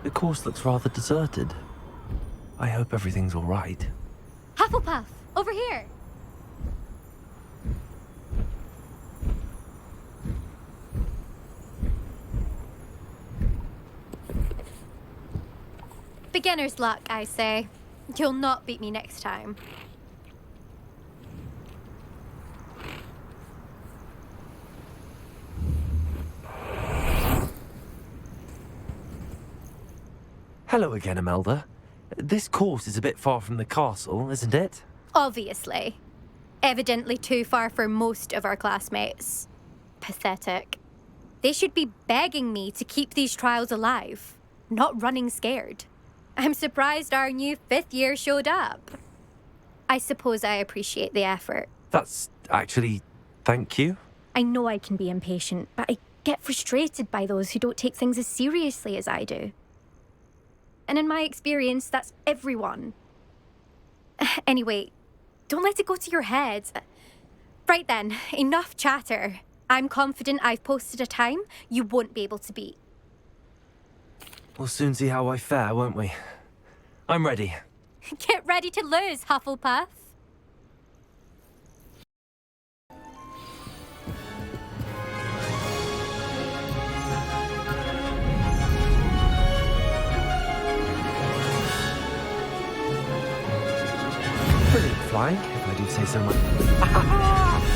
The course looks rather deserted. I hope everything's all right. Hufflepuff, over here. Beginner's luck, I say. You'll not beat me next time. Hello again, Imelda. This course is a bit far from the castle, isn't it? Obviously. Evidently too far for most of our classmates. Pathetic. They should be begging me to keep these trials alive, not running scared. I'm surprised our new 5th year showed up. I suppose I appreciate the effort. That's actually... thank you. I know I can be impatient, but I get frustrated by those who don't take things as seriously as I do. And in my experience, that's everyone. Anyway, don't let it go to your head. Right then, enough chatter. I'm confident I've posted a time you won't be able to beat. We'll soon see how I fare, won't we? I'm ready. Get ready to lose, Hufflepuff. Brilliant flying, if I do say so myself.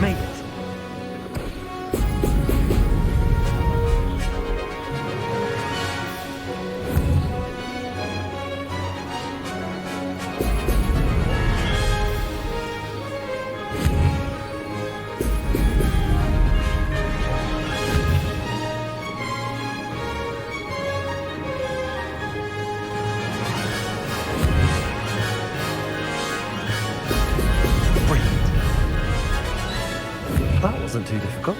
Made it. Brilliant. That wasn't too difficult.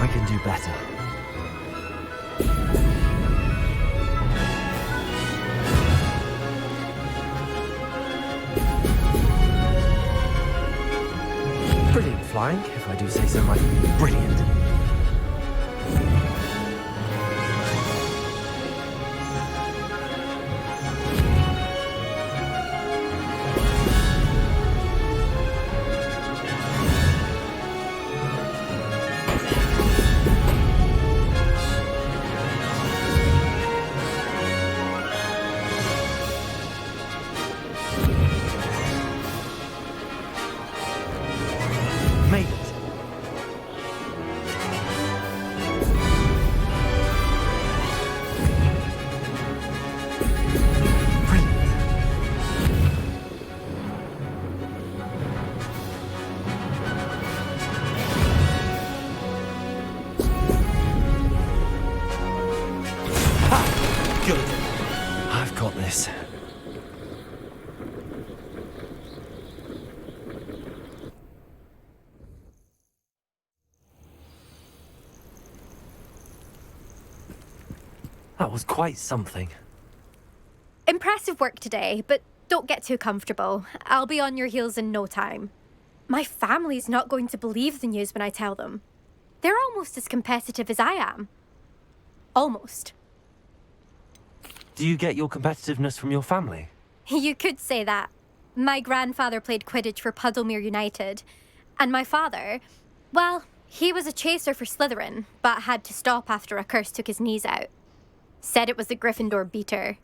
I can do better. Brilliant flying, if I do say so myself. Brilliant. Made it. That was quite something. Impressive work today, but don't get too comfortable. I'll be on your heels in no time. My family's not going to believe the news when I tell them. They're almost as competitive as I am. Almost. Do you get your competitiveness from your family? You could say that. My grandfather played Quidditch for Puddlemere United. And my father, well, he was a chaser for Slytherin, but had to stop after a curse took his knees out. Said it was the Gryffindor beater.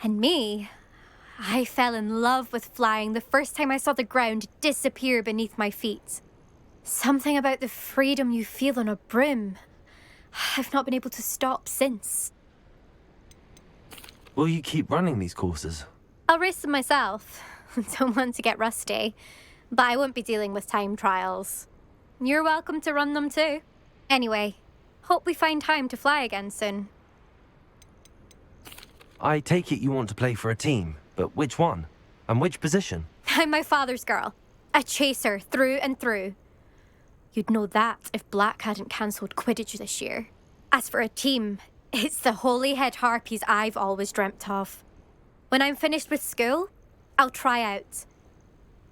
And me, I fell in love with flying the first time I saw the ground disappear beneath my feet. Something about the freedom you feel on a broom. I've not been able to stop since. Will you keep running these courses? I'll race them myself. Don't want to get rusty. But I won't be dealing with time trials. You're welcome to run them too. Anyway, hope we find time to fly again soon. I take it you want to play for a team, but which one? And which position? I'm my father's girl. A chaser through and through. You'd know that if Black hadn't cancelled Quidditch this year. As for a team, it's the Holyhead Harpies I've always dreamt of. When I'm finished with school, I'll try out.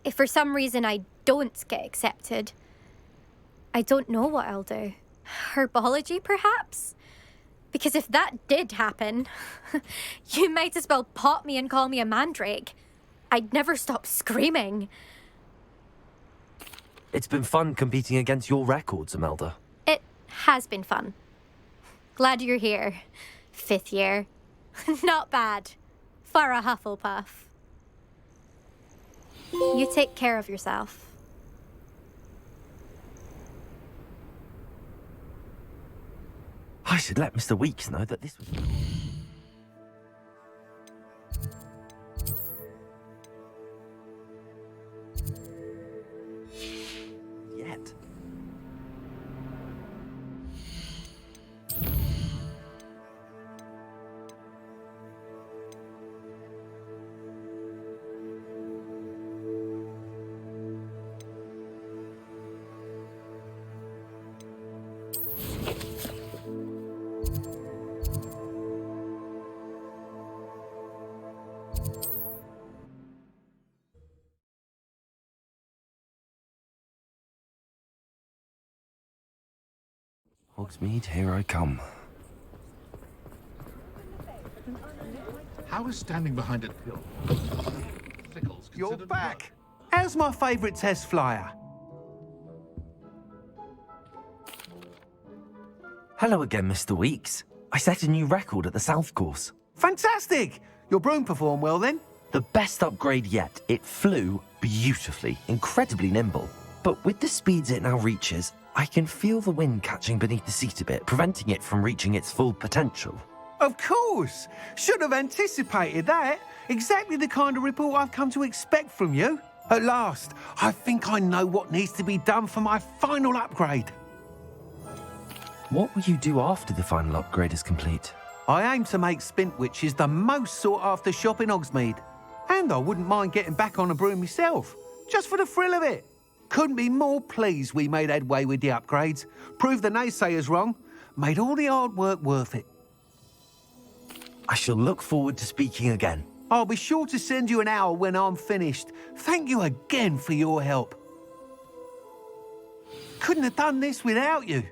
If for some reason I don't get accepted, I don't know what I'll do. Herbology, perhaps? Because if that did happen, you might as well pot me and call me a mandrake. I'd never stop screaming. It's been fun competing against your records, Imelda. It has been fun. Glad you're here. 5th year. Not bad. For a Hufflepuff. You take care of yourself. I should let Mr. Weeks know that this was... Yet. Hogsmeade, here I come. How is standing behind a pill? Sickles You're considered back. How's my favourite test flyer? Hello again, Mr. Weeks. I set a new record at the South Course. Fantastic! Your broom performed well then? The best upgrade yet. It flew beautifully, incredibly nimble. But with the speeds it now reaches, I can feel the wind catching beneath the seat a bit, preventing it from reaching its full potential. Of course! Should have anticipated that. Exactly the kind of report I've come to expect from you. At last, I think I know what needs to be done for my final upgrade. What will you do after the final upgrade is complete? I aim to make Spintwitches the most sought-after shop in Hogsmeade. And I wouldn't mind getting back on a broom myself, just for the thrill of it. Couldn't be more pleased we made headway with the upgrades, proved the naysayers wrong, made all the hard work worth it. I shall look forward to speaking again. I'll be sure to send you an hour when I'm finished. Thank you again for your help. Couldn't have done this without you.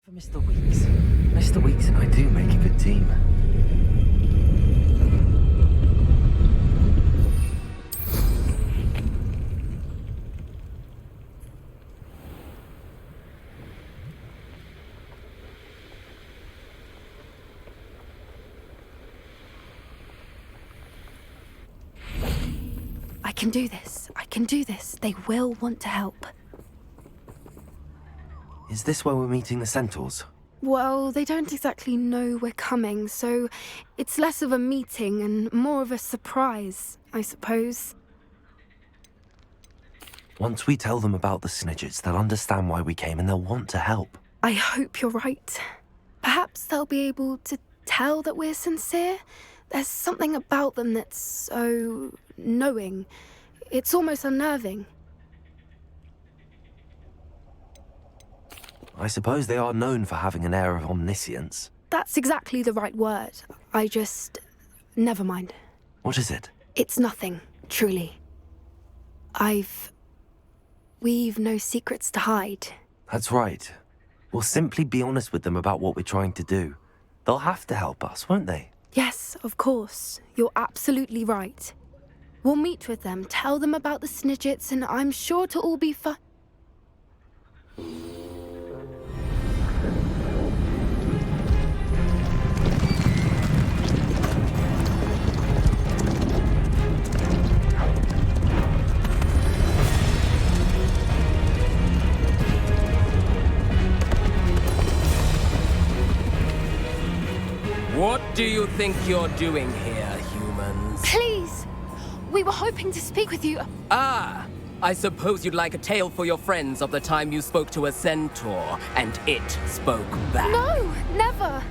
For Mr. Weeks. Mr. Weeks and I do make a good team. I can do this. I can do this. They will want to help. Is this where we're meeting the Centaurs? Well, they don't exactly know we're coming, so it's less of a meeting and more of a surprise, I suppose. Once we tell them about the Snidgets, they'll understand why we came and they'll want to help. I hope you're right. Perhaps they'll be able to tell that we're sincere. There's something about them that's so knowing. It's almost unnerving. I suppose they are known for having an air of omniscience. That's exactly the right word. Never mind. What is it? It's nothing, truly. We've no secrets to hide. That's right. We'll simply be honest with them about what we're trying to do. They'll have to help us, won't they? Yes, of course. You're absolutely right. We'll meet with them, tell them about the Snidgets, and I'm sure to all be fine. What do you think you're doing here, humans? Please! We were hoping to speak with you. Ah! I suppose you'd like a tale for your friends of the time you spoke to a centaur, and it spoke back. No! Never!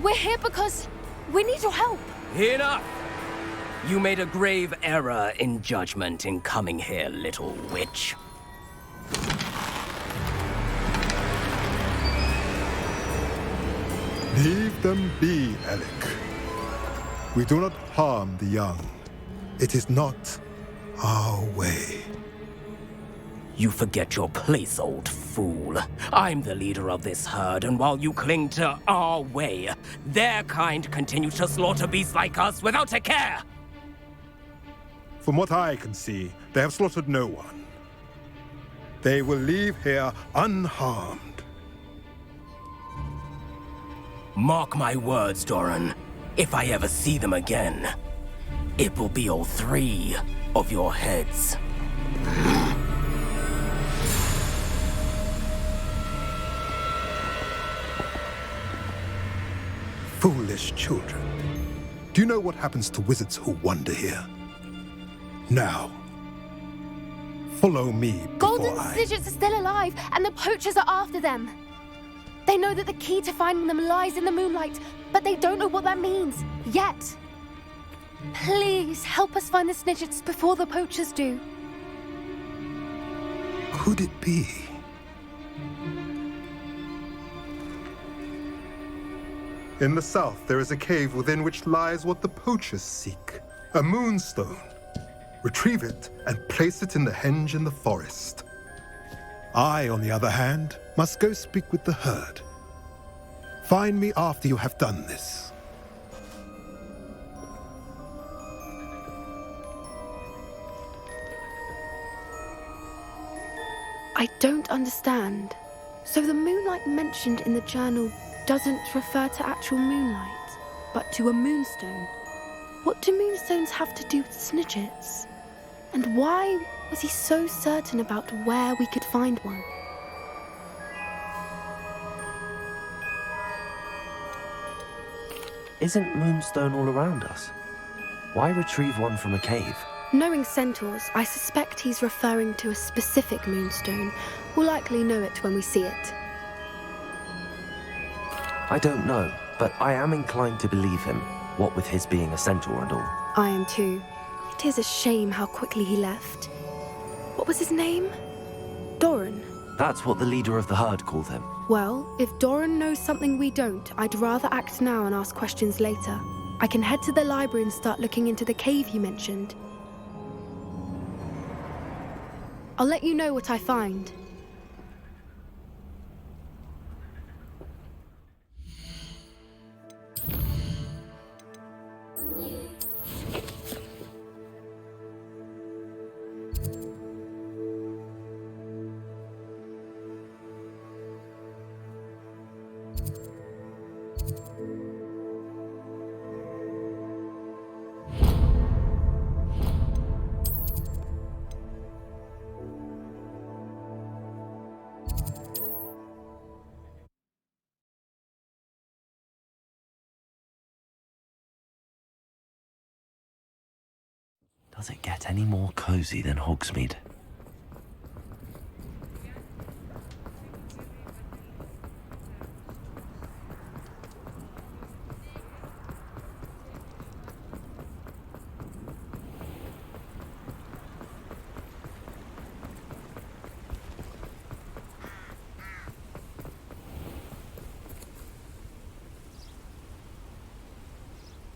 We're here because we need your help. Enough! You made a grave error in judgment in coming here, little witch. Leave them be, Alec. We do not harm the young. It is not our way. You forget your place, old fool. I'm the leader of this herd, and while you cling to our way, their kind continue to slaughter beasts like us without a care! From what I can see, they have slaughtered no one. They will leave here unharmed. Mark my words, Doran. If I ever see them again, it will be all 3 of your heads. Foolish children. Do you know what happens to wizards who wander here? Now, follow me Golden Snidgets are still alive, and the poachers are after them. They know that the key to finding them lies in the moonlight, but they don't know what that means, yet. Please, help us find the Snidgets before the poachers do. Could it be? In the south, there is a cave within which lies what the poachers seek. A moonstone. Retrieve it and place it in the henge in the forest. I, on the other hand, must go speak with the herd. Find me after you have done this. I don't understand. So the moonlight mentioned in the journal doesn't refer to actual moonlight, but to a moonstone. What do moonstones have to do with Snidgets? And why was he so certain about where we could find one? Isn't Moonstone all around us? Why retrieve one from a cave? Knowing centaurs, I suspect he's referring to a specific moonstone. We'll likely know it when we see it. I don't know, but I am inclined to believe him, what with his being a centaur and all. I am too. It is a shame how quickly he left. What was his name? Doran. That's what the leader of the herd called him. Well, if Doran knows something we don't, I'd rather act now and ask questions later. I can head to the library and start looking into the cave you mentioned. I'll let you know what I find. Does it get any more cozy than Hogsmeade?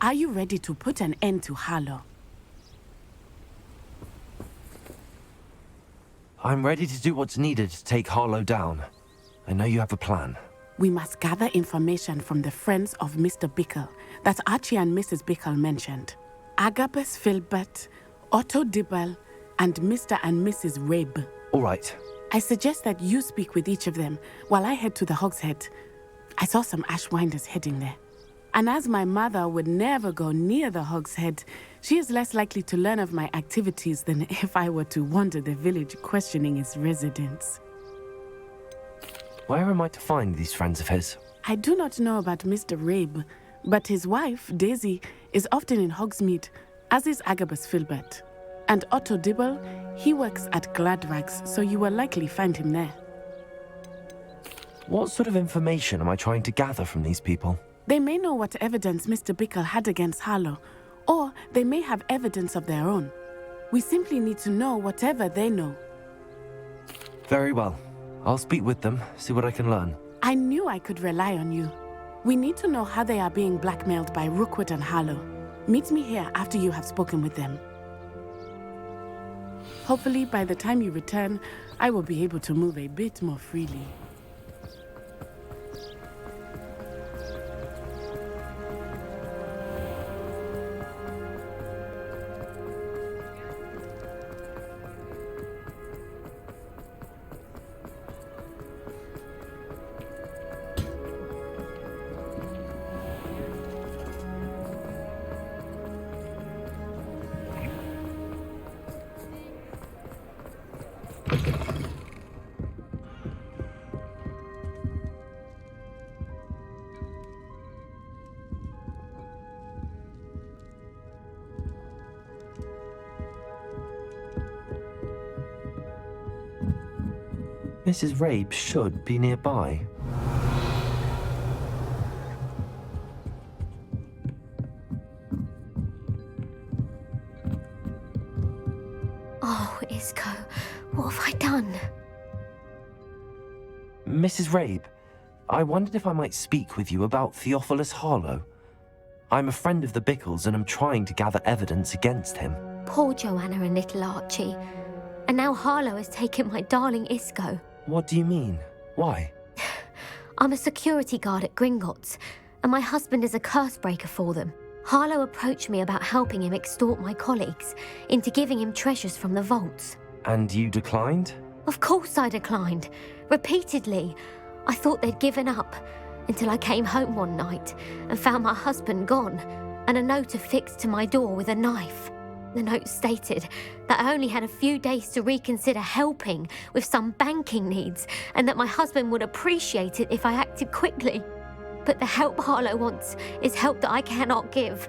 Are you ready to put an end to Harlow? I'm ready to do what's needed to take Harlow down. I know you have a plan. We must gather information from the friends of Mr. Bickle that Archie and Mrs. Bickle mentioned. Agabus Filbert, Otto Dibble, and Mr. and Mrs. Rabe. All right. I suggest that you speak with each of them while I head to the Hogshead. I saw some Ashwinders heading there. And as my mother would never go near the Hogshead, she is less likely to learn of my activities than if I were to wander the village questioning its residents. Where am I to find these friends of his? I do not know about Mr. Rabe, but his wife, Daisy, is often in Hogsmeade, as is Agabus Filbert. And Otto Dibble, he works at Gladrags, so you will likely find him there. What sort of information am I trying to gather from these people? They may know what evidence Mr. Bickle had against Harlow, or they may have evidence of their own. We simply need to know whatever they know. Very well. I'll speak with them, see what I can learn. I knew I could rely on you. We need to know how they are being blackmailed by Rookwood and Harlow. Meet me here after you have spoken with them. Hopefully, by the time you return, I will be able to move a bit more freely. Mrs. Rabe should be nearby. Oh, Isco, what have I done? Mrs. Rabe, I wondered if I might speak with you about Theophilus Harlow. I'm a friend of the Bickles and I'm trying to gather evidence against him. Poor Joanna and little Archie. And now Harlow has taken my darling Isco. What do you mean? Why? I'm a security guard at Gringotts, and my husband is a curse breaker for them. Harlow approached me about helping him extort my colleagues into giving him treasures from the vaults. And you declined? Of course I declined. Repeatedly. I thought they'd given up, until I came home one night and found my husband gone, and a note affixed to my door with a knife. The note stated that I only had a few days to reconsider helping with some banking needs, and that my husband would appreciate it if I acted quickly. But the help Harlow wants is help that I cannot give,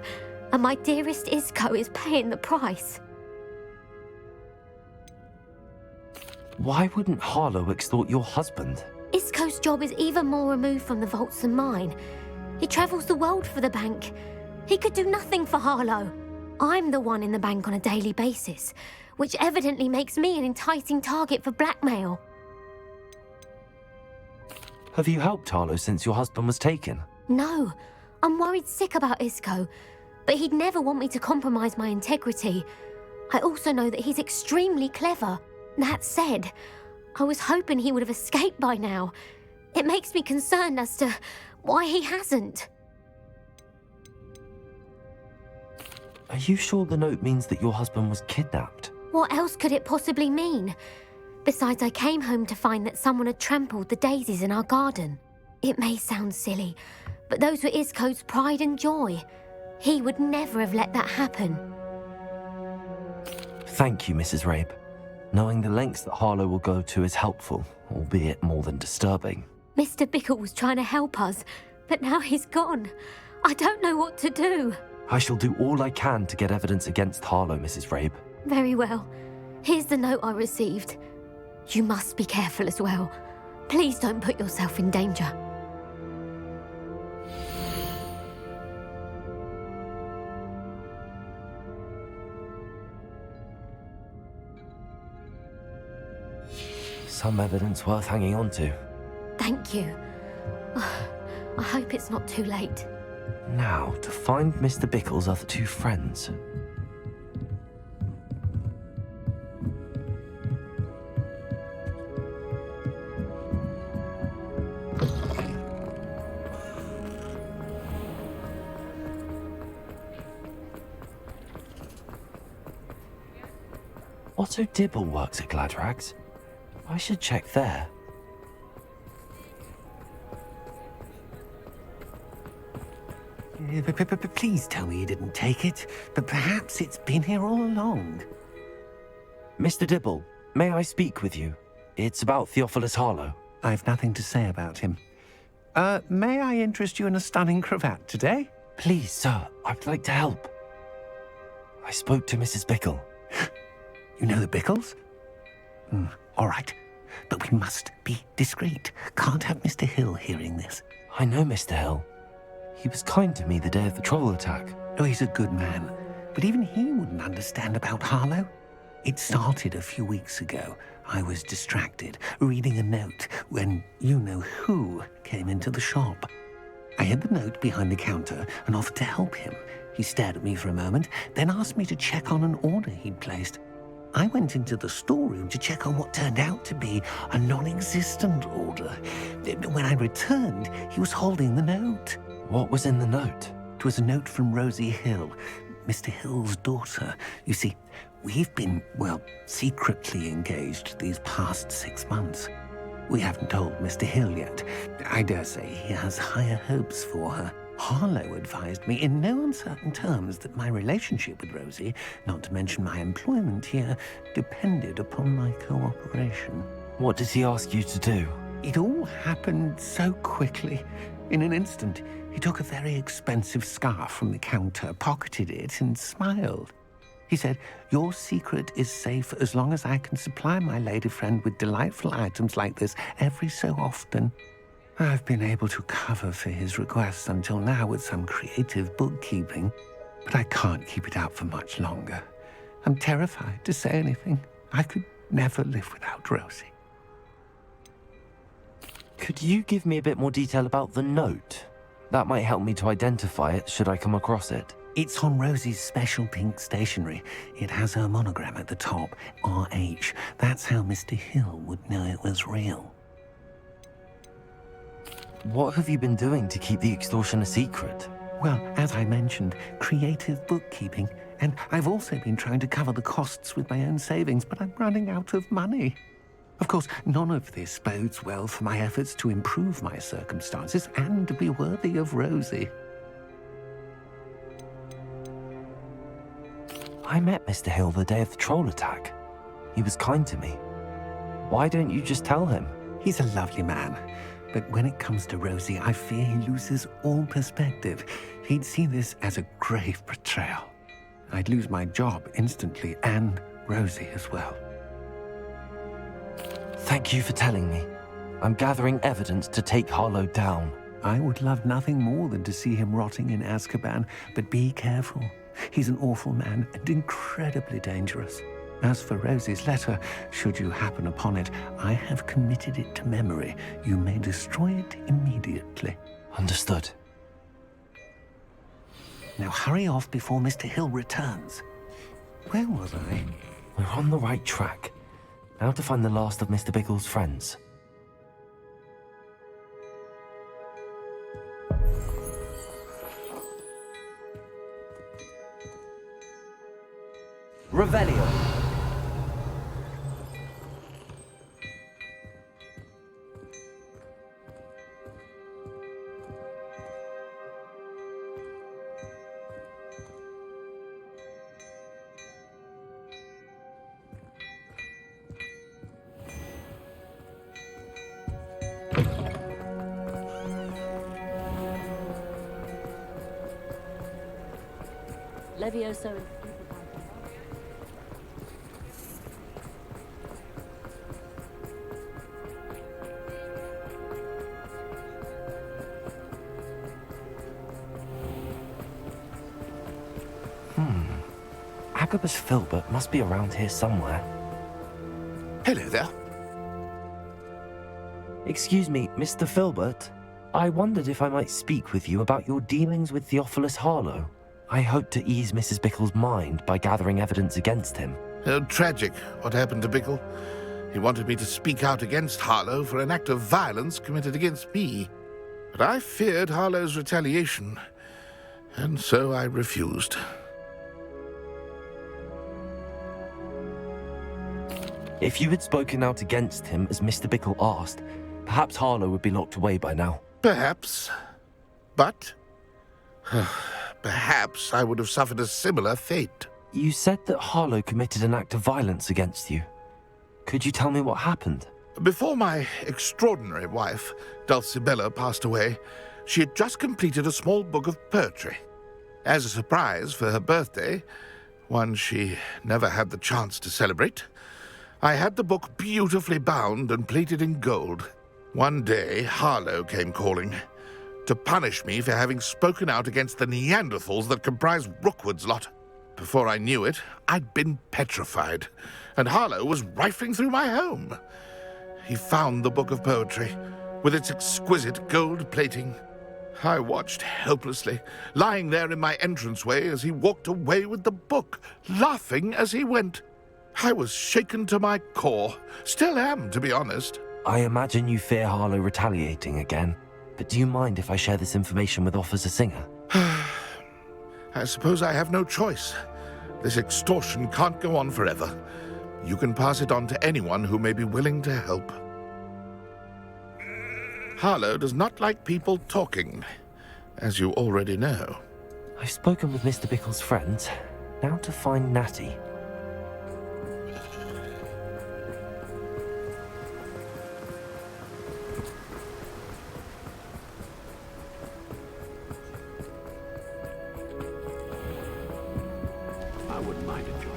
and my dearest Isco is paying the price. Why wouldn't Harlow extort your husband? Isco's job is even more removed from the vaults than mine. He travels the world for the bank. He could do nothing for Harlow. I'm the one in the bank on a daily basis, which evidently makes me an enticing target for blackmail. Have you helped Harlow since your husband was taken? No, I'm worried sick about Isco, but he'd never want me to compromise my integrity. I also know that he's extremely clever. That said, I was hoping he would have escaped by now. It makes me concerned as to why he hasn't. Are you sure the note means that your husband was kidnapped? What else could it possibly mean? Besides, I came home to find that someone had trampled the daisies in our garden. It may sound silly, but those were Isco's pride and joy. He would never have let that happen. Thank you, Mrs. Rabe. Knowing the lengths that Harlow will go to is helpful, albeit more than disturbing. Mr. Bickle was trying to help us, but now he's gone. I don't know what to do. I shall do all I can to get evidence against Harlow, Mrs. Rabe. Very well. Here's the note I received. You must be careful as well. Please don't put yourself in danger. Some evidence worth hanging on to. Thank you. I hope it's not too late. Now, to find Mr. Bickle's other two friends. Otto Dibble works at Gladrags. I should check there. Please tell me you didn't take it, but perhaps it's been here all along. Mr. Dibble, may I speak with you? It's about Theophilus Harlow. I've nothing to say about him. May I interest you in a stunning cravat today? Please, sir, I'd like to help. I spoke to Mrs. Bickle. You know the Bickles? All right, but we must be discreet. Can't have Mr. Hill hearing this. I know Mr. Hill. He was kind to me the day of the troll attack. Oh, he's a good man, but even he wouldn't understand about Harlow. It started a few weeks ago. I was distracted, reading a note, when you-know-who came into the shop. I hid the note behind the counter and offered to help him. He stared at me for a moment, then asked me to check on an order he'd placed. I went into the storeroom to check on what turned out to be a non-existent order. When I returned, he was holding the note. What was in the note? It was a note from Rosie Hill, Mr. Hill's daughter. You see, we've been, secretly engaged these past 6 months. We haven't told Mr. Hill yet. I dare say he has higher hopes for her. Harlow advised me in no uncertain terms that my relationship with Rosie, not to mention my employment here, depended upon my cooperation. What did he ask you to do? It all happened so quickly. In an instant, he took a very expensive scarf from the counter, pocketed it, and smiled. He said, "Your secret is safe as long as I can supply my lady friend with delightful items like this every so often." I've been able to cover for his requests until now with some creative bookkeeping, but I can't keep it up for much longer. I'm terrified to say anything. I could never live without Rosie. Could you give me a bit more detail about the note? That might help me to identify it should I come across it. It's on Rosie's special pink stationery. It has her monogram at the top, RH. That's how Mr. Hill would know it was real. What have you been doing to keep the extortion a secret? Well, as I mentioned, creative bookkeeping. And I've also been trying to cover the costs with my own savings, but I'm running out of money. Of course, none of this bodes well for my efforts to improve my circumstances and to be worthy of Rosie. I met Mr. Hill the day of the troll attack. He was kind to me. Why don't you just tell him? He's a lovely man. But when it comes to Rosie, I fear he loses all perspective. He'd see this as a grave betrayal. I'd lose my job instantly, and Rosie as well. Thank you for telling me. I'm gathering evidence to take Harlow down. I would love nothing more than to see him rotting in Azkaban, but be careful. He's an awful man and incredibly dangerous. As for Rosie's letter, should you happen upon it, I have committed it to memory. You may destroy it immediately. Understood. Now hurry off before Mr. Hill returns. Where was I? We're on the right track. Now to find the last of Mr. Bickle's friends. Revelio. Levioso. Agabus Filbert must be around here somewhere. Hello there. Excuse me, Mr. Filbert. I wondered if I might speak with you about your dealings with Theophilus Harlow. I hope to ease Mrs. Bickle's mind by gathering evidence against him. Oh, tragic what happened to Bickle. He wanted me to speak out against Harlow for an act of violence committed against me. But I feared Harlow's retaliation, and so I refused. If you had spoken out against him as Mr. Bickle asked, perhaps Harlow would be locked away by now. Perhaps. But perhaps I would have suffered a similar fate. You said that Harlow committed an act of violence against you. Could you tell me what happened? Before my extraordinary wife, Dulcibella, passed away, she had just completed a small book of poetry. As a surprise for her birthday, one she never had the chance to celebrate, I had the book beautifully bound and plated in gold. One day, Harlow came calling to punish me for having spoken out against the Neanderthals that comprise Rookwood's lot. Before I knew it, I'd been petrified, and Harlow was rifling through my home. He found the book of poetry, with its exquisite gold plating. I watched helplessly, lying there in my entranceway as he walked away with the book, laughing as he went. I was shaken to my core. Still am, to be honest. I imagine you fear Harlow retaliating again, but do you mind if I share this information with Officer Singer? I suppose I have no choice. This extortion can't go on forever. You can pass it on to anyone who may be willing to help. Harlow does not like people talking, as you already know. I've spoken with Mr. Bickle's friends. Now to find Natty. I wouldn't mind it, John.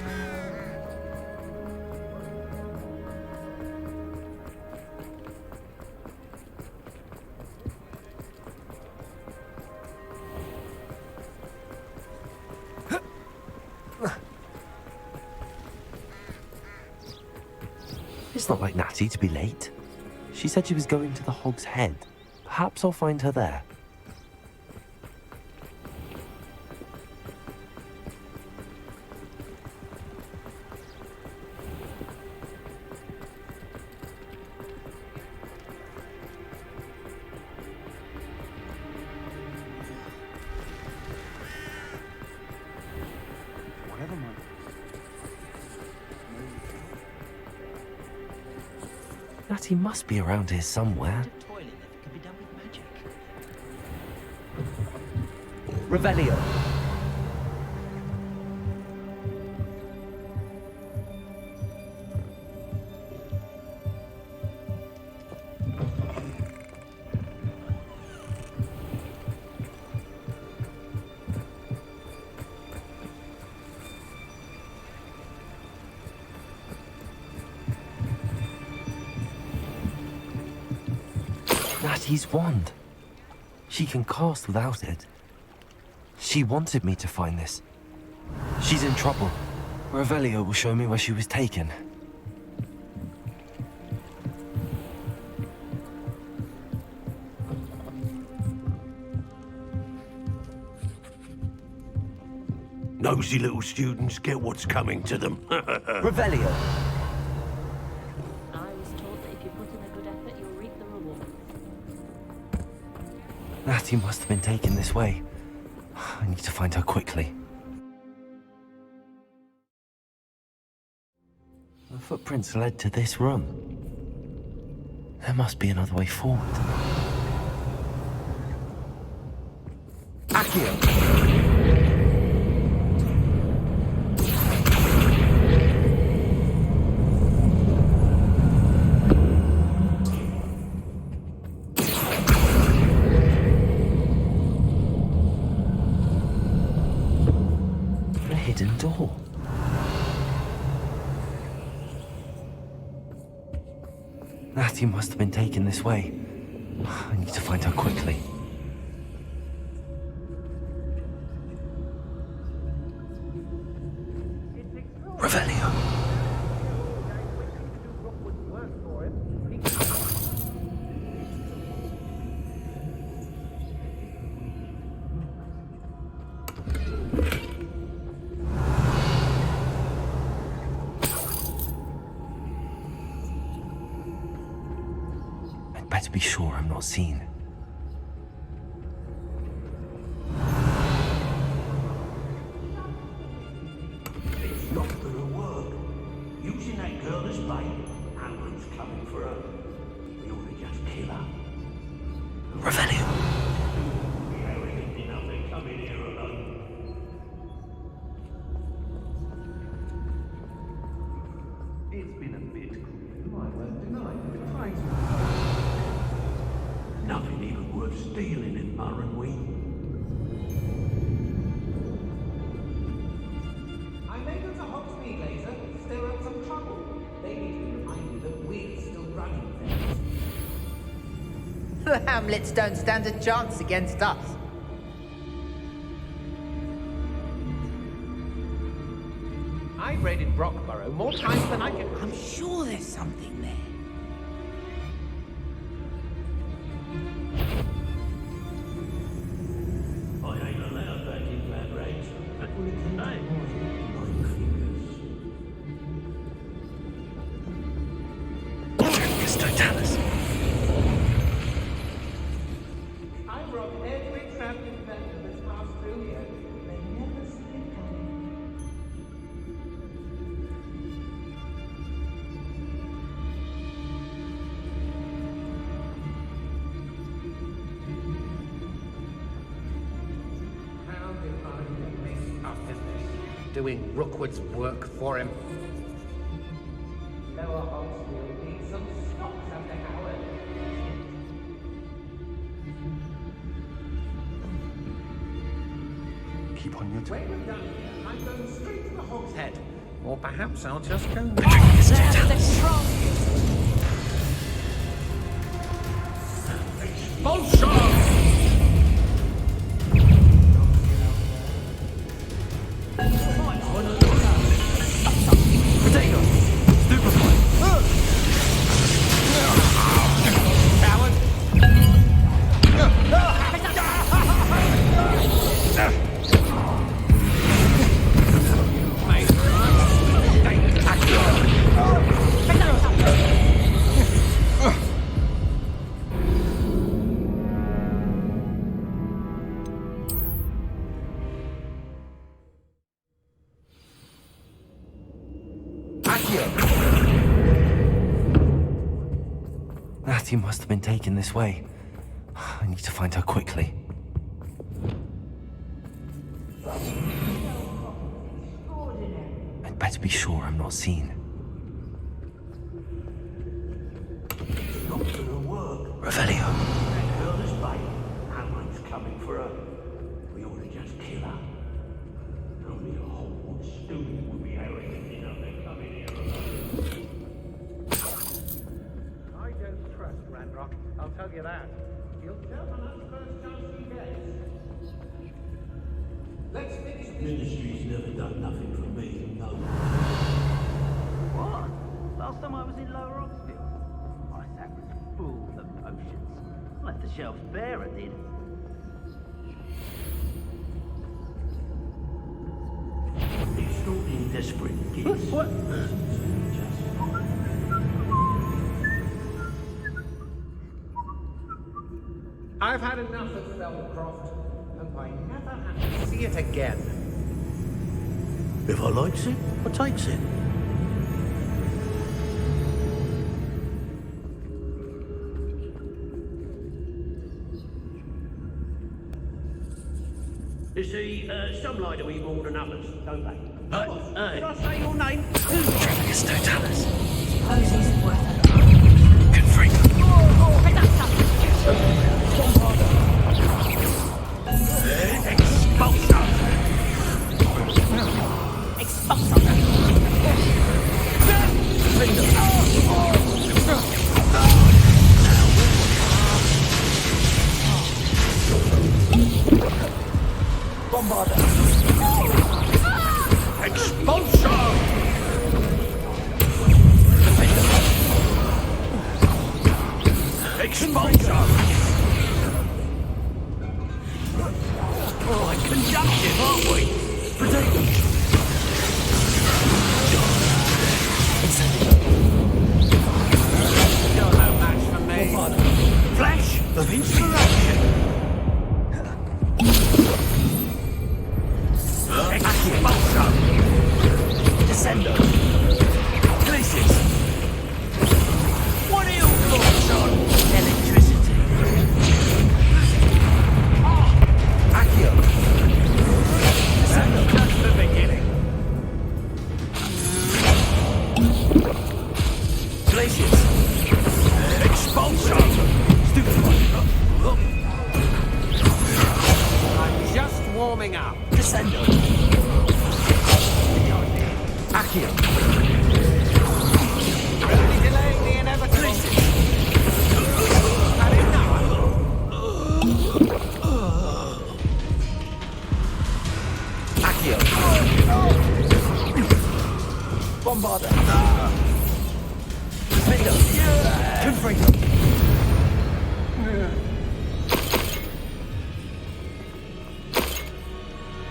It's not like Natty to be late. She said she was going to the Hog's Head. Perhaps I'll find her there. Natty must be around here somewhere. Revelio. Natty's wand. She can cast without it. She wanted me to find this. She's in trouble. Revelio will show me where she was taken. Nosy little students get what's coming to them. Revelio. I was told that if you put in a good effort, you'll reap the reward. Natty must have been taken this way. I need to find her quickly. The footprints led to this room. There must be another way forward. Accio! Natty must have been taken this way. I need to find her quickly. Revelio. I'd better be sure I'm not seen. It's not gonna work. Using that girl as bait, Ambulance coming for her. We ought to just kill her. Revelio. Arrogant enough to come in here alone. It's been a bit cruel, I won't deny, but trying to... Nothing even worth stealing in Murrenwee. I may go to Hogsmeade later to stir up some trouble. They need to remind me that we're still running things. The Hamlets don't stand a chance against us. I've raided Brockborough more times than I can... I'm sure there's something there. I ain't allowed back in Flat Rags. But what is the name? Totalis. I robbed every traveling vendor that's passed through here. They never see it coming. How did I get mixed up in this? Doing Rookwood's work for him. Lower Hogsmeade needs some stocks after Howard. Keep on your toes. When we're done here, I'm going straight to the Hog's Head. Or perhaps I'll just go... There's the Potato! Stupefy! Natty must have been taken this way. I need to find her quickly. I'd better be sure I'm not seen. It's not gonna work. Revelio. That girl is bait. Ambulance coming for her. We ought to just kill her. Only a whole student would be arrogant enough to come in here alone. I don't trust Ranrock, I'll tell you that. He'll jump on us first chance he gets. Let's finish this. Ministry's never done nothing for me, no. What? Last time I was in Lower Oxfield, my sack was full of potions. Left the shelves bare, I did. Extraordinarily desperate kids. What? I've had enough of Feldcroft. Hope I never have to see it again. If I likes it, I takes it. You see, some lie to eat more than others, don't they? Did I say your name? Travis Totalis. Suppose he's worth it. Confront. Expulso! Expulsion! Oh, I conducted, aren't we? Potato! You're no match for me. Flash of inspiration! Expulsion! Descendo! Glaciers! What are your thoughts on electricity? Accio! Descendo! Just the beginning. Glaciers! Expulsion! Stupid one! I'm just warming up. Descendo! Accio. Really delaying the inevitable. Had enough. Accio! Bombarda! Defender! Confringo!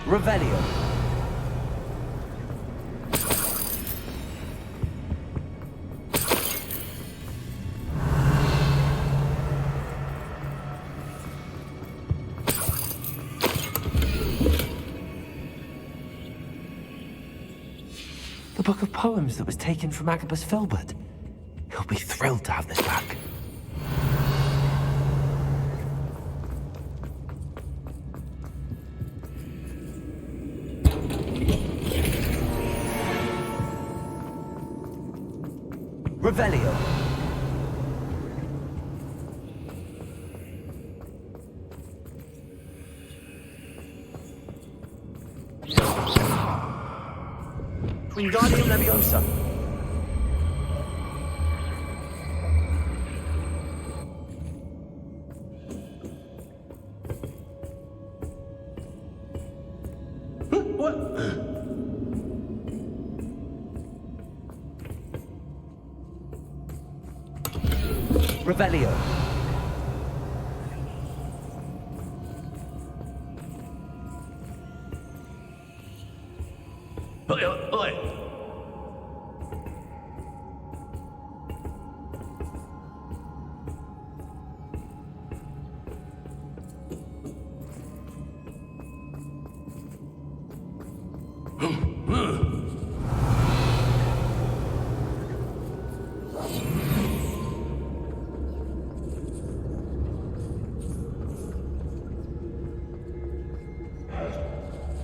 Revelio! The book of poems that was taken from Agabus Filbert. He'll be thrilled to have this back. Revelio! Wingardium Leviosa! What? Revelio! Oi, oi!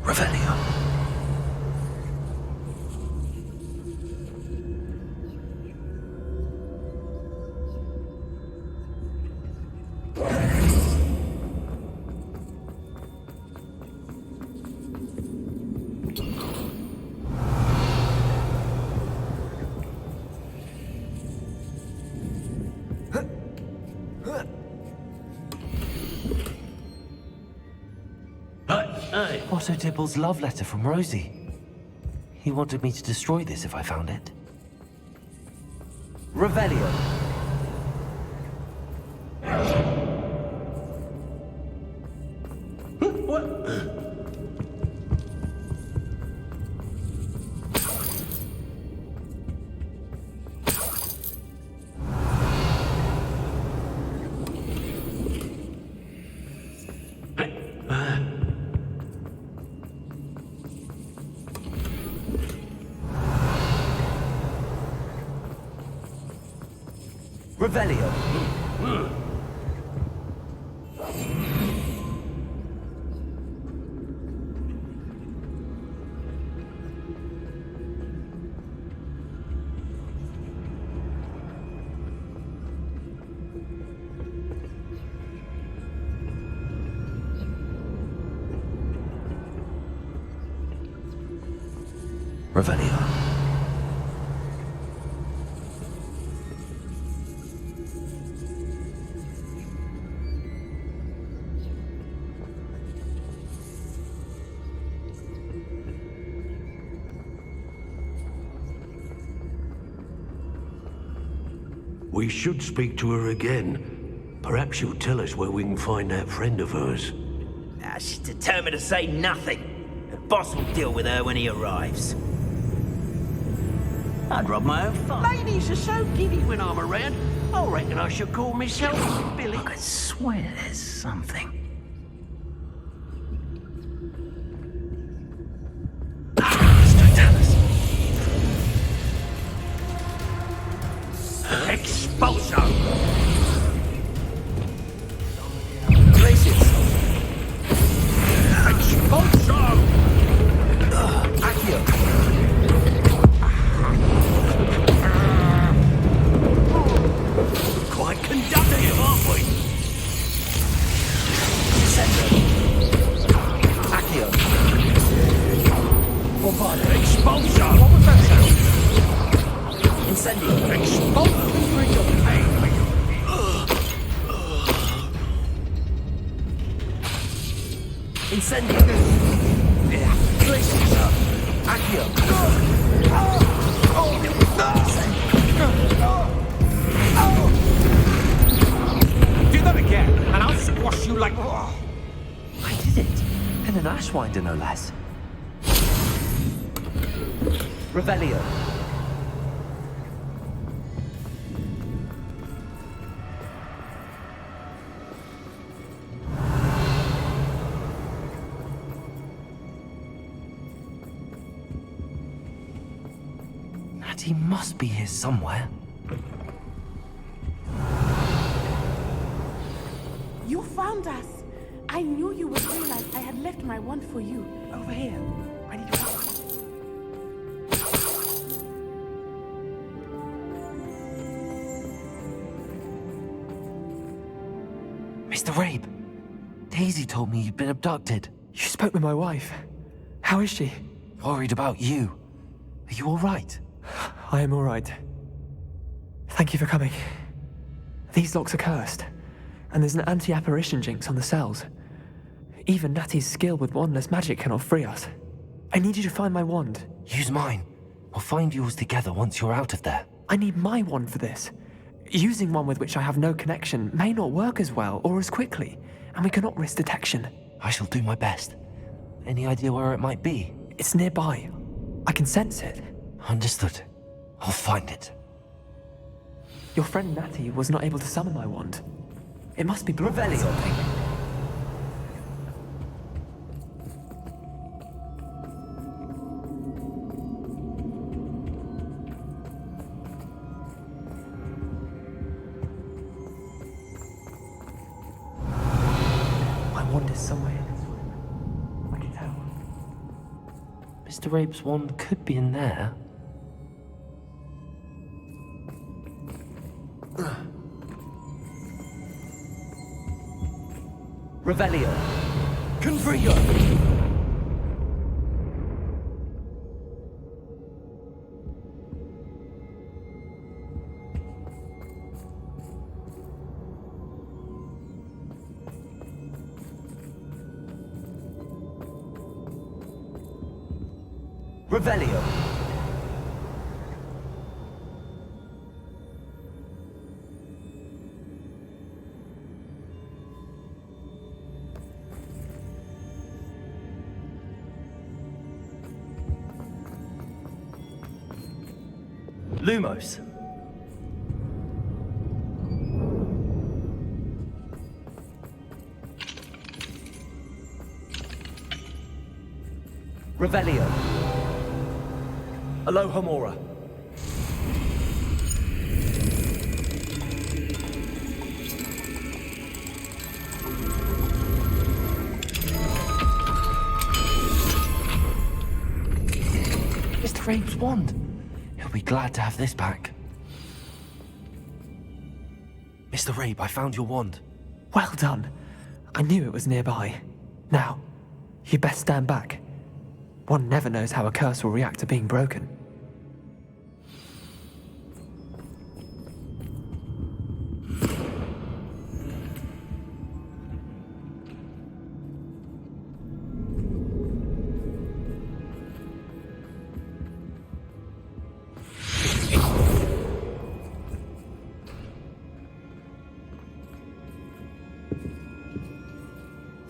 Revelio. Otto Dibble's love letter from Rosie. He wanted me to destroy this if I found it. Revelio! What? Revelio! Revelio. We should speak to her again. Perhaps she'll tell us where we can find that friend of hers. Nah, she's determined to say nothing. The boss will deal with her when he arrives. I'd rob my own fun. Ladies are so giddy when I'm around. I reckon I should call myself Billy. I could swear there's something. Expulso! Places! Expulso! Accio! Quite conductive, aren't we? Sendo! Accio! Bombarded! Expulso! What was that sound? Incendio! Expulso! Incendio! Glaciers up! Accio! Do that again, and I'll squash you like... I did it. And an ashwinder, no less. Revelio. He must be here somewhere. You found us! I knew you would realize I had left my wand for you. Over here. I need your help. Mr. Rabe, Daisy told me you'd been abducted. You spoke with my wife. How is she? Worried about you. Are you all right? I am all right. Thank you for coming. These locks are cursed, and there's an anti-apparition jinx on the cells. Even Natty's skill with wandless magic cannot free us. I need you to find my wand. Use mine. We'll find yours together once you're out of there. I need my wand for this. Using one with which I have no connection may not work as well or as quickly, and we cannot risk detection. I shall do my best. Any idea where it might be? It's nearby. I can sense it. Understood. I'll find it. Your friend Natty was not able to summon my wand. It must be blocked. Revelio. My wand is somewhere in this room. I can tell. Mr. Rabe's wand could be in there. Revelio. Confrigo. Revelio. Lumos. Revelio. Alohomora. Mr. Rabe's wand. He'll be glad to have this back. Mr. Rabe, I found your wand. Well done. I knew it was nearby. Now, you best stand back. One never knows how a curse will react to being broken.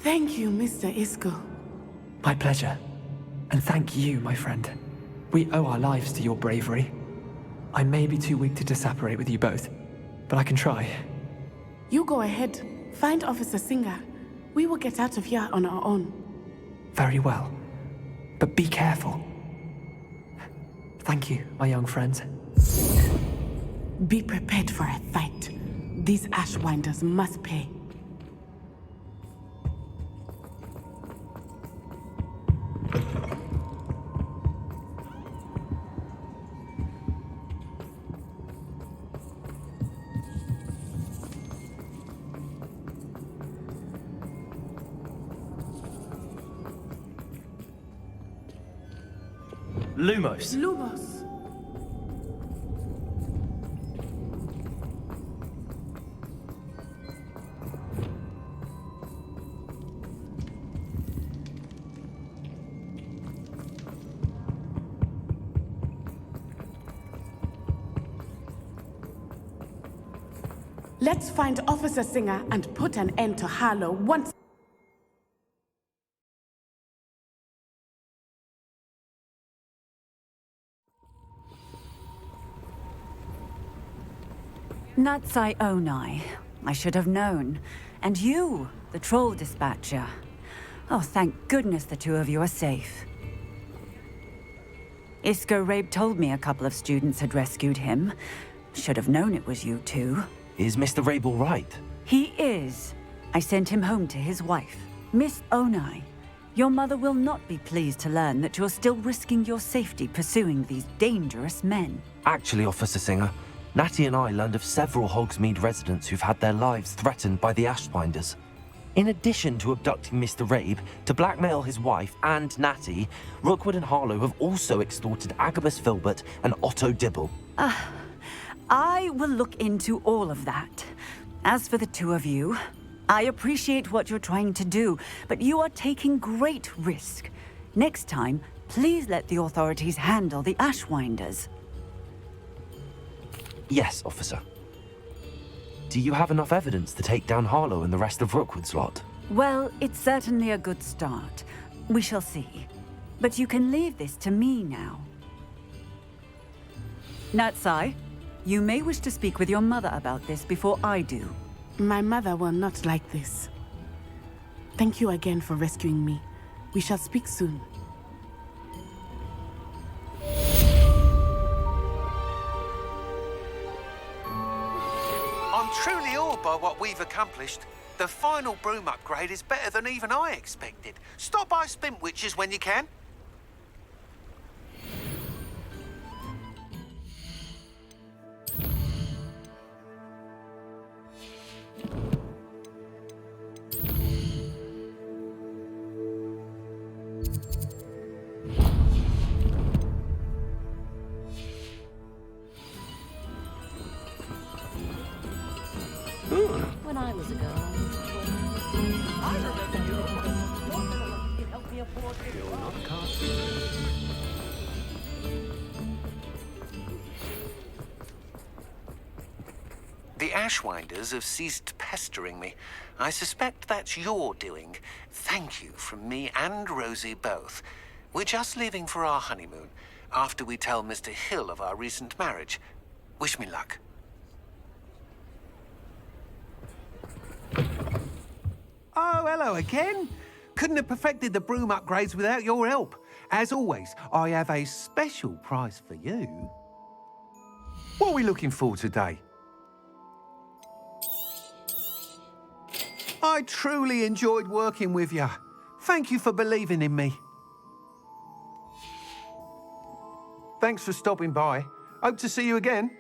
Thank you, Mr. Isco. My pleasure. And thank you, my friend. We owe our lives to your bravery. I may be too weak to disapparate with you both, but I can try. You go ahead. Find Officer Singer. We will get out of here on our own. Very well. But be careful. Thank you, my young friends. Be prepared for a fight. These Ashwinders must pay. Lumos. Lumos. Let's find Officer Singer and put an end to Harlow once. Natsai Onai. I should have known. And you, the troll dispatcher. Oh, thank goodness the two of you are safe. Isco Rabe told me a couple of students had rescued him. Should have known it was you two. Is Mr. Rabe all right? He is. I sent him home to his wife. Miss Onai, your mother will not be pleased to learn that you're still risking your safety pursuing these dangerous men. Actually, Officer Singer, Natty and I learned of several Hogsmeade residents who've had their lives threatened by the Ashwinders. In addition to abducting Mr. Rabe to blackmail his wife and Natty, Rookwood and Harlow have also extorted Agabus Filbert and Otto Dibble. I will look into all of that. As for the two of you, I appreciate what you're trying to do, but you are taking great risk. Next time, please let the authorities handle the Ashwinders. Yes, officer. Do you have enough evidence to take down Harlow and the rest of Rookwood's lot? Well, it's certainly a good start. We shall see. But you can leave this to me now. Natsai, you may wish to speak with your mother about this before I do. My mother will not like this. Thank you again for rescuing me. We shall speak soon. I'm truly awed by what we've accomplished. The final broom upgrade is better than even I expected. Stop by Spintwitches when you can. When I was a girl. I remember you. You helped me afford it. You're not The Ashwinders have ceased pestering me. I suspect that's your doing. Thank you from me and Rosie both. We're just leaving for our honeymoon, after we tell Mr. Hill of our recent marriage. Wish me luck. Oh, hello again. Couldn't have perfected the broom upgrades without your help. As always, I have a special prize for you. What are we looking for today? I truly enjoyed working with you. Thank you for believing in me. Thanks for stopping by. Hope to see you again.